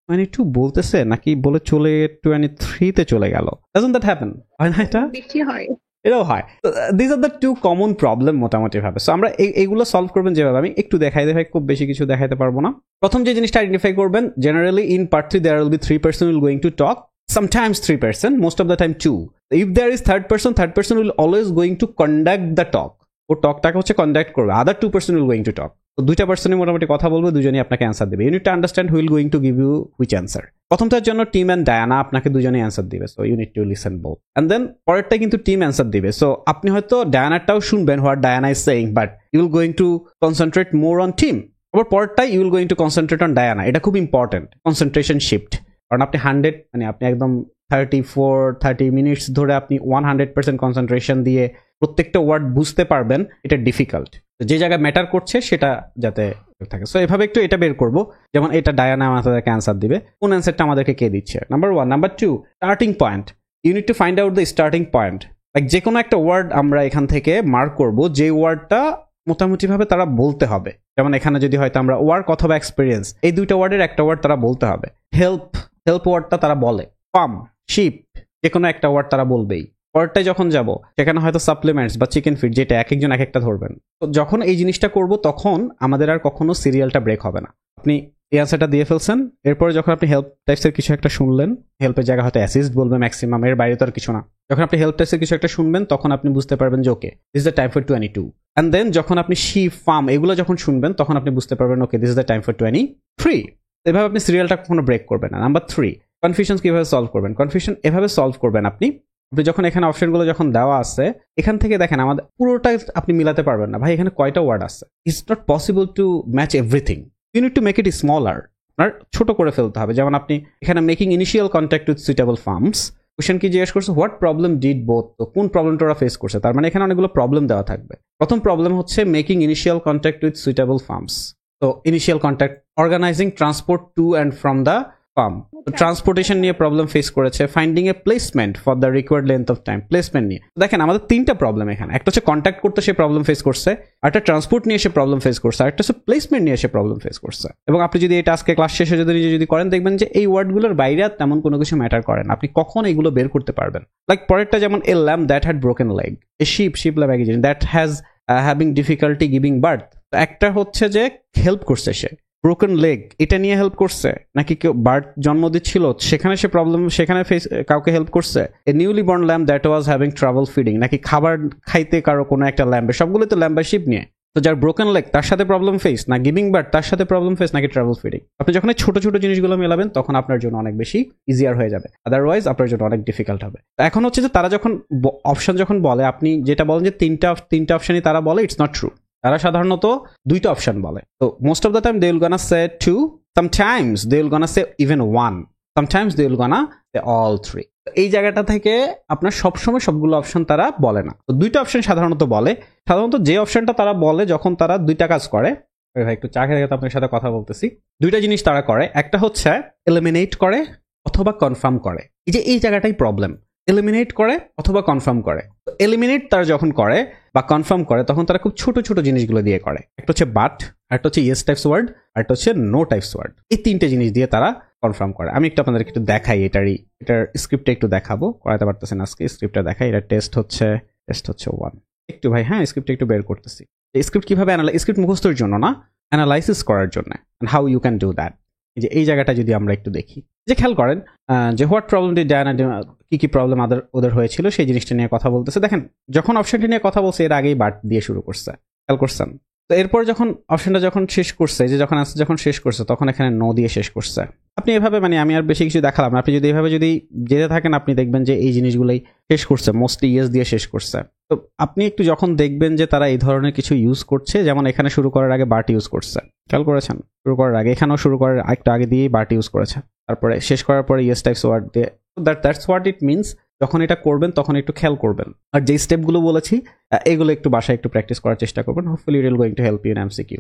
মানে একটু বলতেছে নাকি বলে চলে 23-তে চলে গেল। Doesn't that happen? হয় না এটা? বেশি হয়, এটাও হয়। This are the 2 common problem মোটামুটি ভাবে। সো আমরা এইগুলো সলভ করবেন যেভাবে, আমি একটু দেখাই খুব বেশি কিছু দেখাইতে পারবো না। প্রথম যে জিনিসটা আইডেন্টিফাই করবেন, generally in part 3 there will be 3 person will going to talk, sometimes 3 person, most of the time 2. If there is third person will always going to conduct the talk. ও টকটাকে হচ্ছে কন্ডাক্ট করবে, আদার 2 person will going to talk. তো 2টা পার্সনই মোটামুটি কথা বলবে, দুজনই আপনাকে answer দেবে। You need to understand who will going to give you which answer. প্রথমটার জন্য টিম অ্যান্ড ডায়ানা আপনাকে দুজনেই অ্যান্সার দিবে, so you need to listen both. And then পরেরটা কিন্তু টিম অ্যান্সার দিবে, সো আপনি হয়তো ডায়ানারটাও শুনবেন, what Diana is saying, but you will going to concentrate more on Tim. আবার পরেরটাই you will going to concentrate on Diana. এটা খুব ইম্পর্টেন্ট, কনসেন্ট্রেশন শিফট। কারণ আপনি 100 মানে আপনি একদম 30 মিনিটস ধরে আপনি 100% কনসেন্ট্রেশন দিয়ে প্রত্যেকটা ওয়ার্ড বুঝতে পারবেন, এটা ডিফিকাল্ট। যে জায়গায় ম্যাটার করছে সেটা যাতে থাকে। সো এভাবে একটু এটা বের করবো, যেমন এটা ডায়ানা আমাদেরকে অ্যান্সার দিবে, কোন অ্যান্সারটা আমাদেরকে কে দিচ্ছে, number 1। Number 2, starting point. You need to find out the starting point. Like যে কোনো একটা ওয়ার্ড আমরা এখান থেকে মার্ক করবো, যে ওয়ার্ডটা মোটামুটি ভাবে তারা বলতে হবে। যেমন এখানে যদি হয়তো আমরা ওয়ার্ক অথবা এক্সপিরিয়েন্স, এই 2টা ওয়ার্ডের একটা ওয়ার্ড তারা বলতে হবে। হেল্প ওয়ার্ডটা তারা বলে, ফার্ম, শিপ, যে কোনো একটা ওয়ার্ড তারা বলবেই। পরেরটায় যখন যাব সেখানে হয়তো সাপ্লিমেন্টস বা চিকেন ফিড, যেটা এক একজন এক একটা ধরবেন। তো যখন এই জিনিসটা করব তখন আমাদের আর কখনো সিরিয়ালটা ব্রেক হবে না। আপনি এই অ্যান্সারটা দিয়ে ফেলছেন, এরপরে যখন আপনি হেল্প টাইপসের কিছু একটা শুনলেন, হেল্পের জায়গা হয়তো অ্যাসিস্ট বলবে ম্যাক্সিমাম, এর বাইরে তো আর কিছু না। যখন আপনি হেল্প টাইপসের কিছু একটা শুনবেন তখন আপনি বুঝতে পারবেন যে okay this is the time for 22। And then যখন আপনি শিপ, ফার্ম এগুলো যখন শুনবেন তখন আপনি বুঝতে পারবেন ওকে this is the time for 23। এভাবে আপনি সিরিয়ালটা কখনো ব্রেক করবেন না। নাম্বার 3, কনফিউশন কিভাবে সলভ করবেন। কনফিউশন এভাবে সলভ করবেন, আপনি যখন এখানে অপশনগুলো যখন দেওয়া আছে, এখান থেকে দেখেন আমাদের পুরোটা আপনি মিলাতে পারবেন না। ভাই এখানে কয়টা ওয়ার্ড আছে, it's not possible to match everything. You need to make it smaller, আপনার ছোট করে ফেলতে হবে। যেমন আপনি এখানে making initial contact with suitable firms, question কি জিজ্ঞেস করছে, হোয়াট প্রবলেম ডিড বোথ, তো কোন প্রবলেমটা ওরা ফেস করছে। তার মানে এখানে অনেকগুলো প্রবলেম দেওয়া থাকবে। প্রথম প্রবলেম হচ্ছে making initial contact with suitable farms. তো initial contact, organising transport to and from the farm, transportation নিয়ে প্রবলেম ফেস করেছে। Finding a placement for the required length of time, placement নিয়ে দেখেন আমাদের তিনটা প্রবলেম এখানে। একটা হচ্ছে কন্ট্যাক্ট করতে সে প্রবলেম ফেস করছে, একটা ট্রান্সপোর্ট নিয়ে সে প্রবলেম ফেস করছে, আর একটা হচ্ছে প্লেসমেন্ট নিয়ে সে প্রবলেম ফেস করছে। এবং আপনি যদি এটা আজকে ক্লাস শেষে যদি করেন, দেখবেন যে এই ওয়ার্ডগুলোর বাইরে আর তেমন কোনো কিছু ম্যাটার করে না, আপনি কখন এগুলো বের করতে পারবেন। লাইক পরেরটা যেমন a lamb that had broken leg, a sheep lamb একই জিনিস, that has having difficulty giving birth. একটা হচ্ছে যে হেল্প করছে সে, ব্রোকেন লেগ এটা নিয়ে হেল্প করছে, নাকি কেউ বার্থ জন্ম দিচ্ছিল সেখানে সে প্রবলেম, সেখানে কাউকে হেল্প করছে। A newly born lamb that was having trouble feeding, নাকি খাবার খাইতে কারো কোনো একটা ল্যাম্পে, সবগুলো তো ল্যাম্প বা শিপ নিয়ে। তো যার ব্রোকেন লেগ তার সাথে প্রবলেম ফেস, না গিভিং বার্থ তার সাথে প্রবলেম ফেস, নাকি ট্রাভেল ফিডিং। আপনি যখন ছোট ছোট জিনিসগুলো মেলাবেন তখন আপনার জন্য অনেক বেশি ইজিয়ার হয়ে যাবে, আদারওয়াইজ আপনার জন্য অনেক ডিফিকাল্ট হবে। এখন হচ্ছে যে তারা যখন অপশন যখন বলে, আপনি যেটা বলেন যে তিনটা অপশনই তারা বলে, ইটস নট ট্রু। তারা সাধারণত দুইটা অপশন বলে। তো most of the time they will gonna say two, sometimes they will gonna say even one, sometimes they will gonna say all three. এই জায়গাটা থেকে আপনার সবসময় সবগুলো অপশন তারা বলে না। তো দুইটা অপশন সাধারণত বলে। সাধারণত যে অপশনটা তারা বলে যখন তারা দুইটা কাজ করে, ভাই একটু চা খেতে আপনার সাথে কথা বলতেছি, দুইটা জিনিস তারা করে। একটা হচ্ছে এলিমিনেট করে অথবা কনফার্ম করে। এই যে এই জায়গাটাই প্রবলেম, এলিমিনেট করে অথবা কনফার্ম করে। এলিমিনেট তারা যখন করে বা কনফার্ম করে তখন তারা খুব ছোট ছোট জিনিসগুলো দিয়ে করে। একটা হচ্ছে বাট, একটা হচ্ছে ইয়েস টাইপস ওয়ার্ড, আর একটা হচ্ছে নো টাইপস ওয়ার্ড। এই তিনটে জিনিস দিয়ে তারা কনফার্ম করে। আমি একটু আপনাদেরকে একটু দেখাই, এটার স্ক্রিপ্টটা একটু দেখাবো, করাতে পারতেছেন আজকে। স্ক্রিপ্টটা দেখাই, এটা টেস্ট হচ্ছে 1 একটু ভাই, হ্যাঁ স্ক্রিপ্টটা একটু বের করতেছি। স্ক্রিপ্ট কিভাবে স্ক্রিপ্ট মুখস্থের জন্য না, অ্যানালাইসিস করার জন্য, how you can do that. যে এই জায়গাটা যদি আমরা একটু দেখি, যে খেয়াল করেন যে হোয়াট প্রবলেম ডিড ডায়ানা, কি প্রবলেম ওদের হয়েছিল সেই জিনিসটা নিয়ে কথা বলতেছে। দেখেন যখন অপশনটি নিয়ে কথা বলছে এর আগেই বাট দিয়ে শুরু করছে, খেয়াল করছেন। তো এরপর যখন অপশনটা যখন শেষ করছে, যে যখন আনসার যখন শেষ করছে তখন এখানে নো দিয়ে শেষ করছে। আপনি এভাবে, মানে আমি আর বেশি কিছু দেখালাম না, আপনি যদি এভাবে যদি যেতে থাকেন আপনি দেখবেন যে এই জিনিসগুলোই শেষ করছে, মোস্টলি ইয়েস দিয়ে শেষ করছে। তো আপনি একটু যখন দেখবেন যে তারা এই ধরনের কিছু ইউজ করছে, যেমন এখানে শুরু করার আগে বাট ইউজ করছে, খেয়াল করেছেন, শুরু করার আগে, এখানেও শুরু করার একটু আগে দিয়েই বাট ইউজ করেছে, তারপরে শেষ করার পরে ইয়েস টাইপস ওয়ার্ড দিয়ে। That's what it means. যখন এটা করবেন তখন একটু খেয়াল করবেন, আর যে স্টেপগুলো বলেছি এগুলো একটু বাসায় একটু প্র্যাকটিস করার চেষ্টা করবেন। Hopefully it will going to help you in MCQ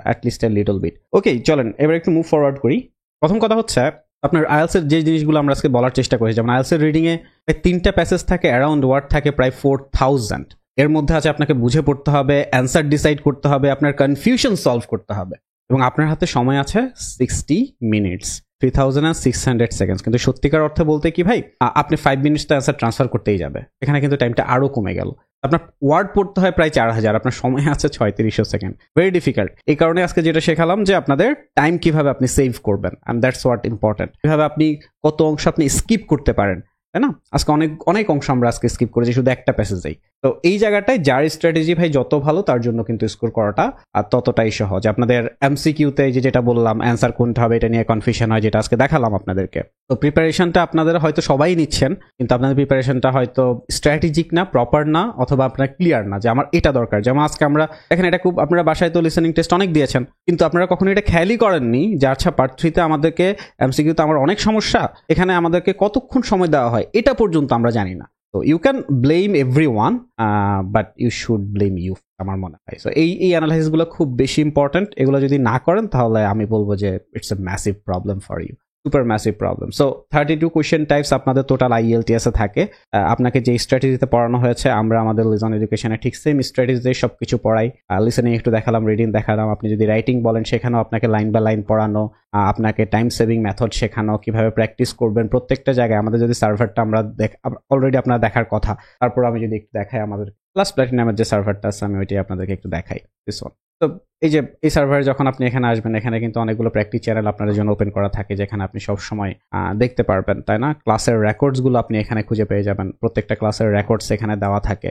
at least a little bit. Okay, চলেন এবার একটু মুভ ফরওয়ার্ড করি। প্রথম কথা হচ্ছে আপনার আইএলসের যে জিনিসগুলো আমরা আজকে বলার চেষ্টা করেছি, যেমন আইএলসের রিডিং এ 3টা প্যাসেজ থাকে, অ্যারাউন্ড ওয়ার্ড থাকে প্রায় 4000। এর মধ্যে আছে আপনাকে বুঝে পড়তে হবে, অ্যান্সার ডিসাইড করতে হবে, আপনার কনফিউশন সলভ করতে হবে, এবং আপনার হাতে সময় আছে 60 মিনিটস, 3600 সেকেন্ডস। কিন্তু সত্যিকার অর্থে বলতে কি ভাই, আপনি 5 মিনিটস অ্যান্সার ট্রান্সফার করতেই যাবে, এখানে কিন্তু টাইমটা আরো কমে গেল। আপনার ওয়ার্ড পড়তে হয় প্রায় 4000, আপনার সময় আছে 3600 সেকেন্ড, ভেরি ডিফিকাল্ট। এই কারণে আজকে যেটা শেখালাম যে আপনাদের টাইম কিভাবে আপনি সেভ করবেন, অ্যান্ড দ্যাটস হোয়াট ইম্পর্টেন্ট। কিভাবে আপনি কত অংশ আপনি স্কিপ করতে পারেন, তাই না? আজকে অনেক অংশ আমরা আজকে স্কিপ করেছি শুধু একটা প্যাসেজেই। তো এই জায়গাটায় যার স্ট্র্যাটেজি ভাই যত ভালো তার জন্য কিন্তু স্কোর করাটা আর ততটাই সহজ। আপনাদের এমসিকিউতে যেটা বললাম অ্যান্সার কোনটা হবে এটা নিয়ে কনফিউশন হয়, যেটা আজকে দেখালাম আপনাদেরকে। তো প্রিপারেশনটা আপনাদের হয়তো সবাই নিচ্ছেন, কিন্তু আপনাদের প্রিপারেশনটা হয়তো স্ট্র্যাটেজিক না, প্রপার না, অথবা আপনার ক্লিয়ার না যে আমার এটা দরকার। যেমন আজকে আমরা এখানে এটা খুব, আপনারা বাসায় তো লিসেনিং টেস্ট অনেক দিয়েছেন, কিন্তু আপনারা কখনো এটা খেয়ালই করেননি যে আচ্ছা পার্ট 3তে আমাদেরকে এমসিকিউতে আমার অনেক সমস্যা, এখানে আমাদেরকে কতক্ষণ সময় দেওয়া হয় এটা পর্যন্ত আমরা জানি না। তো you can blame everyone, but you should blame you, আমার মনে হয়। সো এই অ্যানালাইসিসগুলো খুব বেশি ইম্পর্টেন্ট। এগুলো যদি না করেন তাহলে আমি বলবো যে it's a massive problem for you, super massive problem. So 32 question types আপনাদের টোটাল IELTS এ থাকে। আপনাকে যে স্ট্র্যাটেজিতে পড়ানো হয়েছে আমরা আমাদের লিজন এডুকেশনে ঠিক সেম স্ট্র্যাটেজিতে সবকিছু পড়াই। লিসেনিং একটু দেখালাম, রিডিং দেখালাম, আপনি যদি রাইটিং বলেন সেখানেও আপনাকে লাইন বাই লাইন পড়ানো, আপনাকে টাইম সেভিং মেথড শেখানো, কিভাবে প্র্যাকটিস করবেন প্রত্যেকটা জায়গায়। আমাদের যদি সার্ভারটা আমরা অলরেডি আপনারা দেখার কথা, তারপর আমি যদি একটু দেখাই আমাদের প্লাস প্ল্যাটিনামের যে সার্ভারটা আছে আমি ওইটাই আপনাদেরকে একটু দেখাই। This one. তো এই যে এই সার্ভারে যখন আপনি এখানে আসবেন, এখানে কিন্তু অনেকগুলো প্র্যাকটিস চ্যানেল আপনাদের জন্য ওপেন করা থাকে, যেখানে আপনি সব সময় দেখতে পারবেন, তাই না? ক্লাসের রেকর্ডসগুলো আপনি এখানে খুঁজে পেয়ে যাবেন, প্রত্যেকটা ক্লাসের রেকর্ডস এখানে দেওয়া থাকে।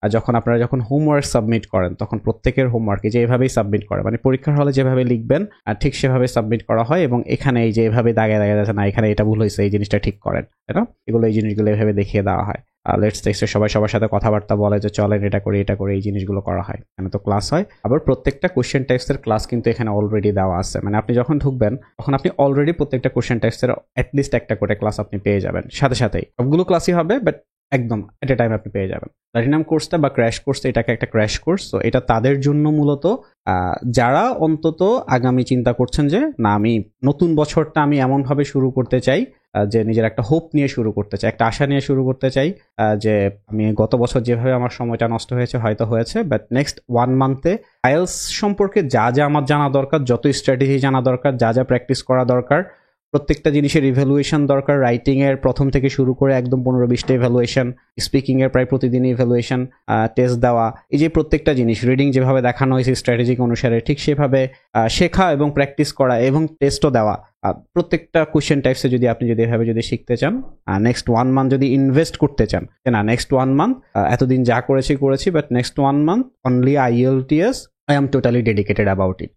আর যখন আপনারা হোমওয়ার্ক সাবমিট করেন তখন প্রত্যেকের হোমওয়ার্ক যে এভাবেই সাবমিট করে, মানে পরীক্ষার হলে যেভাবে লিখবেন আর ঠিক সেভাবে সাবমিট করা হয়, এবং এখানে এই যে এভাবে দাগে দাগে যাচ্ছে না, এখানে এটা ভুল হয়েছে, এই জিনিসটা ঠিক করেন, তাই না? এই জিনিসগুলো এভাবে দেখিয়ে দেওয়া হয়। লেটস টেক্সটে সবাই সবার সাথে কথাবার্তা বলে যে চলেন এটা করে এই জিনিসগুলো করা হয়। এখানে তো ক্লাস হয়। আবার প্রত্যেকটা কোশ্চেন টাইপসের ক্লাস কিন্তু এখানে অলরেডি দেওয়া আছে, মানে আপনি যখন ঢুকবেন তখন আপনি অলরেডি প্রত্যেকটা কোশ্চেন টাইপসের অ্যাটলিস্ট একটা করে ক্লাস আপনি পেয়ে যাবেন সাথেই। সবগুলো ক্লাসই হবে, বাট একদম এট এ টাইম আপনি পেয়ে যাবেন। প্ল্যাটিনাম কোর্সটা বা ক্র্যাশ কোর্সটা, এটাকে একটা ক্র্যাশ কোর্স। তো এটা তাদের জন্য মূলত যারা অন্তত আগামী চিন্তা করছেন যে না, আমি নতুন বছরটা আমি এমনভাবে শুরু করতে চাই যে নিজের একটা হোপ নিয়ে শুরু করতে চাই, একটা আশা নিয়ে শুরু করতে চাই যে আমি গত বছর যেভাবে আমার সময়টা নষ্ট হয়েছে হয়তো হয়েছে, বাট নেক্সট 1 মান্থে আইএলস সম্পর্কে যা আমার জানা দরকার, যত স্ট্র্যাটেজি জানা দরকার, যা প্র্যাকটিস করা দরকার, প্রত্যেকটা জিনিসের ইভ্যালুয়েশন দরকার। রাইটিং এর প্রথম থেকে শুরু করে একদম 15-20টা ইভ্যালুয়েশন, স্পিকিং এর প্রায় প্রতিদিনই ইভ্যালুয়েশন, টেস্ট দেওয়া, এই যে প্রত্যেকটা জিনিস রিডিং যেভাবে দেখানো হয়েছে স্ট্র্যাটেজিক অনুসারে ঠিক সেভাবে শেখা এবং প্র্যাকটিস করা এবং টেস্টও দেওয়া। প্রত্যেকটা কোশ্চেন টাইপসে যদি আপনি এভাবে শিখতে চান, নেক্সট 1 মান্থ যদি ইনভেস্ট করতে চান, না নেক্সট 1 মান্থ এতদিন যা করেছি, but next 1 month only IELTS, I am totally dedicated about it.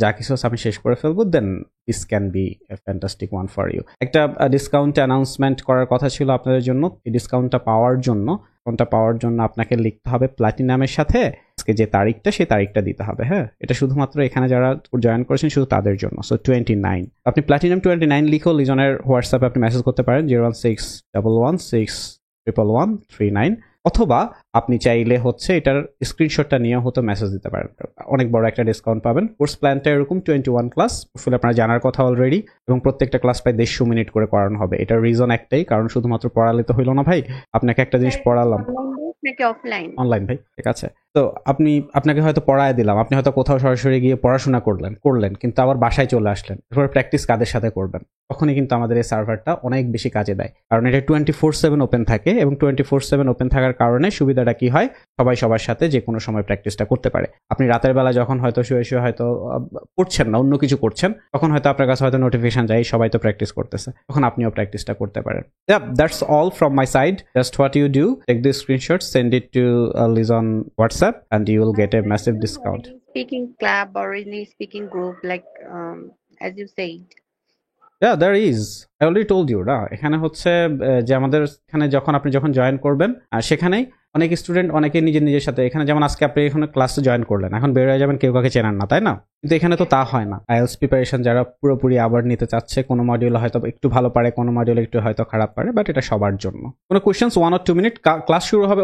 যা কিছু আমি শেষ করে ফেলবো, then this can be a fantastic one for you. একটা ডিসকাউন্ট অ্যানাউন্সমেন্ট করার কথা ছিল আপনাদের জন্য। এই ডিসকাউন্টটা পাওয়ার জন্য আপনাকে লিখতে হবে প্ল্যাটিনামের সাথে আজকে যে তারিখটা, সেই তারিখটা দিতে হবে। হ্যাঁ, এটা শুধুমাত্র এখানে যারা জয়েন করেছেন শুধু তাদের জন্য। সো 29 আপনি প্ল্যাটিনাম 29 লিখেও লিজনের হোয়াটসঅ্যাপে আপনি মেসেজ করতে পারেন 016116139, অথবা আপনি চাইলে এটার স্ক্রিনশটটা নিয়ে মেসেজ দিতে পারেন। অনেক বড় একটা ডিসকাউন্ট পাবেন। কোর্স প্ল্যানটা এরকম 21 ক্লাস, ফুল আপনারা জানার কথা অলরেডি, এবং প্রত্যেকটা ক্লাস প্রায় 150 মিনিট করে করানো হবে। এটার রিজন একটাই, কারণ শুধুমাত্র পড়ালে তো হইলো না ভাই, আপনাকে একটা জিনিস পড়ালাম অনলাইন ভাই, ঠিক আছে। তো আপনাকে হয়তো পড়ায় দিলাম, আপনি হয়তো কোথাও সরাসরি গিয়ে পড়াশোনা করলেন, কিন্তু আবার বাসায় চলে আসলেন, এরপর প্র্যাকটিস কাদের সাথে করবেন, তখনই কিন্তু আমাদের এই সার্ভারটা অনেক বেশি কাজে দেয়, কারণ এটা 24/7 ওপেন থাকে, এবং 24/7 ওপেন থাকার কারণে সুবিধাটা কি হয়, সবাই সবার সাথে যে কোনো সময় প্র্যাকটিসটা করতে পারে। আপনি রাতের বেলা যখন হয়তো শুয়ে হয়তো পড়ছেন না, অন্য কিছু করছেন, তখন হয়তো আপনার কাছে হয়তো নোটিফিকেশন যায় সবাই তো প্র্যাকটিস করতেছে, তখন আপনিও প্র্যাকটিসটা করতে পারেন। That's all from my side. Just what you do, take this screenshot, send it to লিজন WhatsApp, and you will get a massive discount. Speaking club or any speaking group, like as you said. Yeah, there is. I already told you, না এখানে যে আমাদের এখানে আপনি যখন join করবেন, সেখানেই অনেক স্টুডেন্ট অনেকে নিজের সাথে, এখানে যেমন আজকে আপনি এখানে ক্লাসে জয়েন করলেন, এখন বের হয়ে যাবেন, কেউ কাউকে চেনেন না, তাই না? কিন্তু এখানে তো তা হয় না। আইএলটিএস প্রিপারেশন যারা পুরোপুরি আবার নিতে চাচ্ছে, কোনো মডিউল হয়তো একটু ভালো পারে, কোনো মডিউল একটু হয়তো খারাপ পারে, বাট এটা সবার জন্য। কোনো কোশ্চেন্স 1 or 2 মিনিট, ক্লাস শুরু হবে।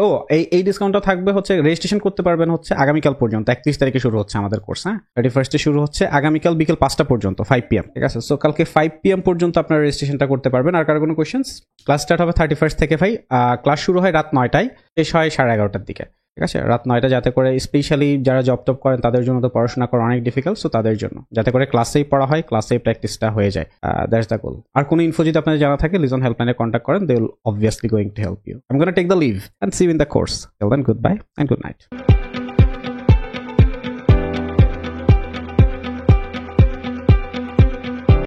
এই ডিসকাউন্টটা থাকবে রেজিস্ট্রেশন করতে পারবেন আগামীকাল পর্যন্ত, 31 তারিখে শুরু হচ্ছে আমাদের কোর্স। হ্যাঁ, 31 শুরু হচ্ছে, আগামীকাল বিকেল 5টা পর্যন্ত, 5 PM, ঠিক আছে? সো কালকে 5 PM পর্যন্ত আপনারা রেজিস্ট্রেশনটা করতে পারবেন। আর কারো কোনো কোশ্চেন্স? ক্লাস স্টার্ট হবে 31 থেকে ভাই। ক্লাস শুরু হয় রাত 9টায়, শেষ হয় 11:30টার দিকে, ঠিক আছে? রাত 9টা, যাতে করে স্পেশালি যারা জব টপ করেন তাদের জন্য তো পড়াশোনা করা অনেক ডিফিকাল্ট, সো তাদের জন্য যাতে করে ক্লাসেই পড়া হয়, ক্লাসেই প্র্যাকটিসটা হয়ে যায়। দ্যাটস দ্য গোল। আর কোনো ইনফো যদি আপনাদের জানা থাকে, লিজন হেল্পলাইনে কন্ট্যাক্ট করেন, they will obviously going to help you. I am gonna take the leave and see you in the course. Till then, good bye and good night.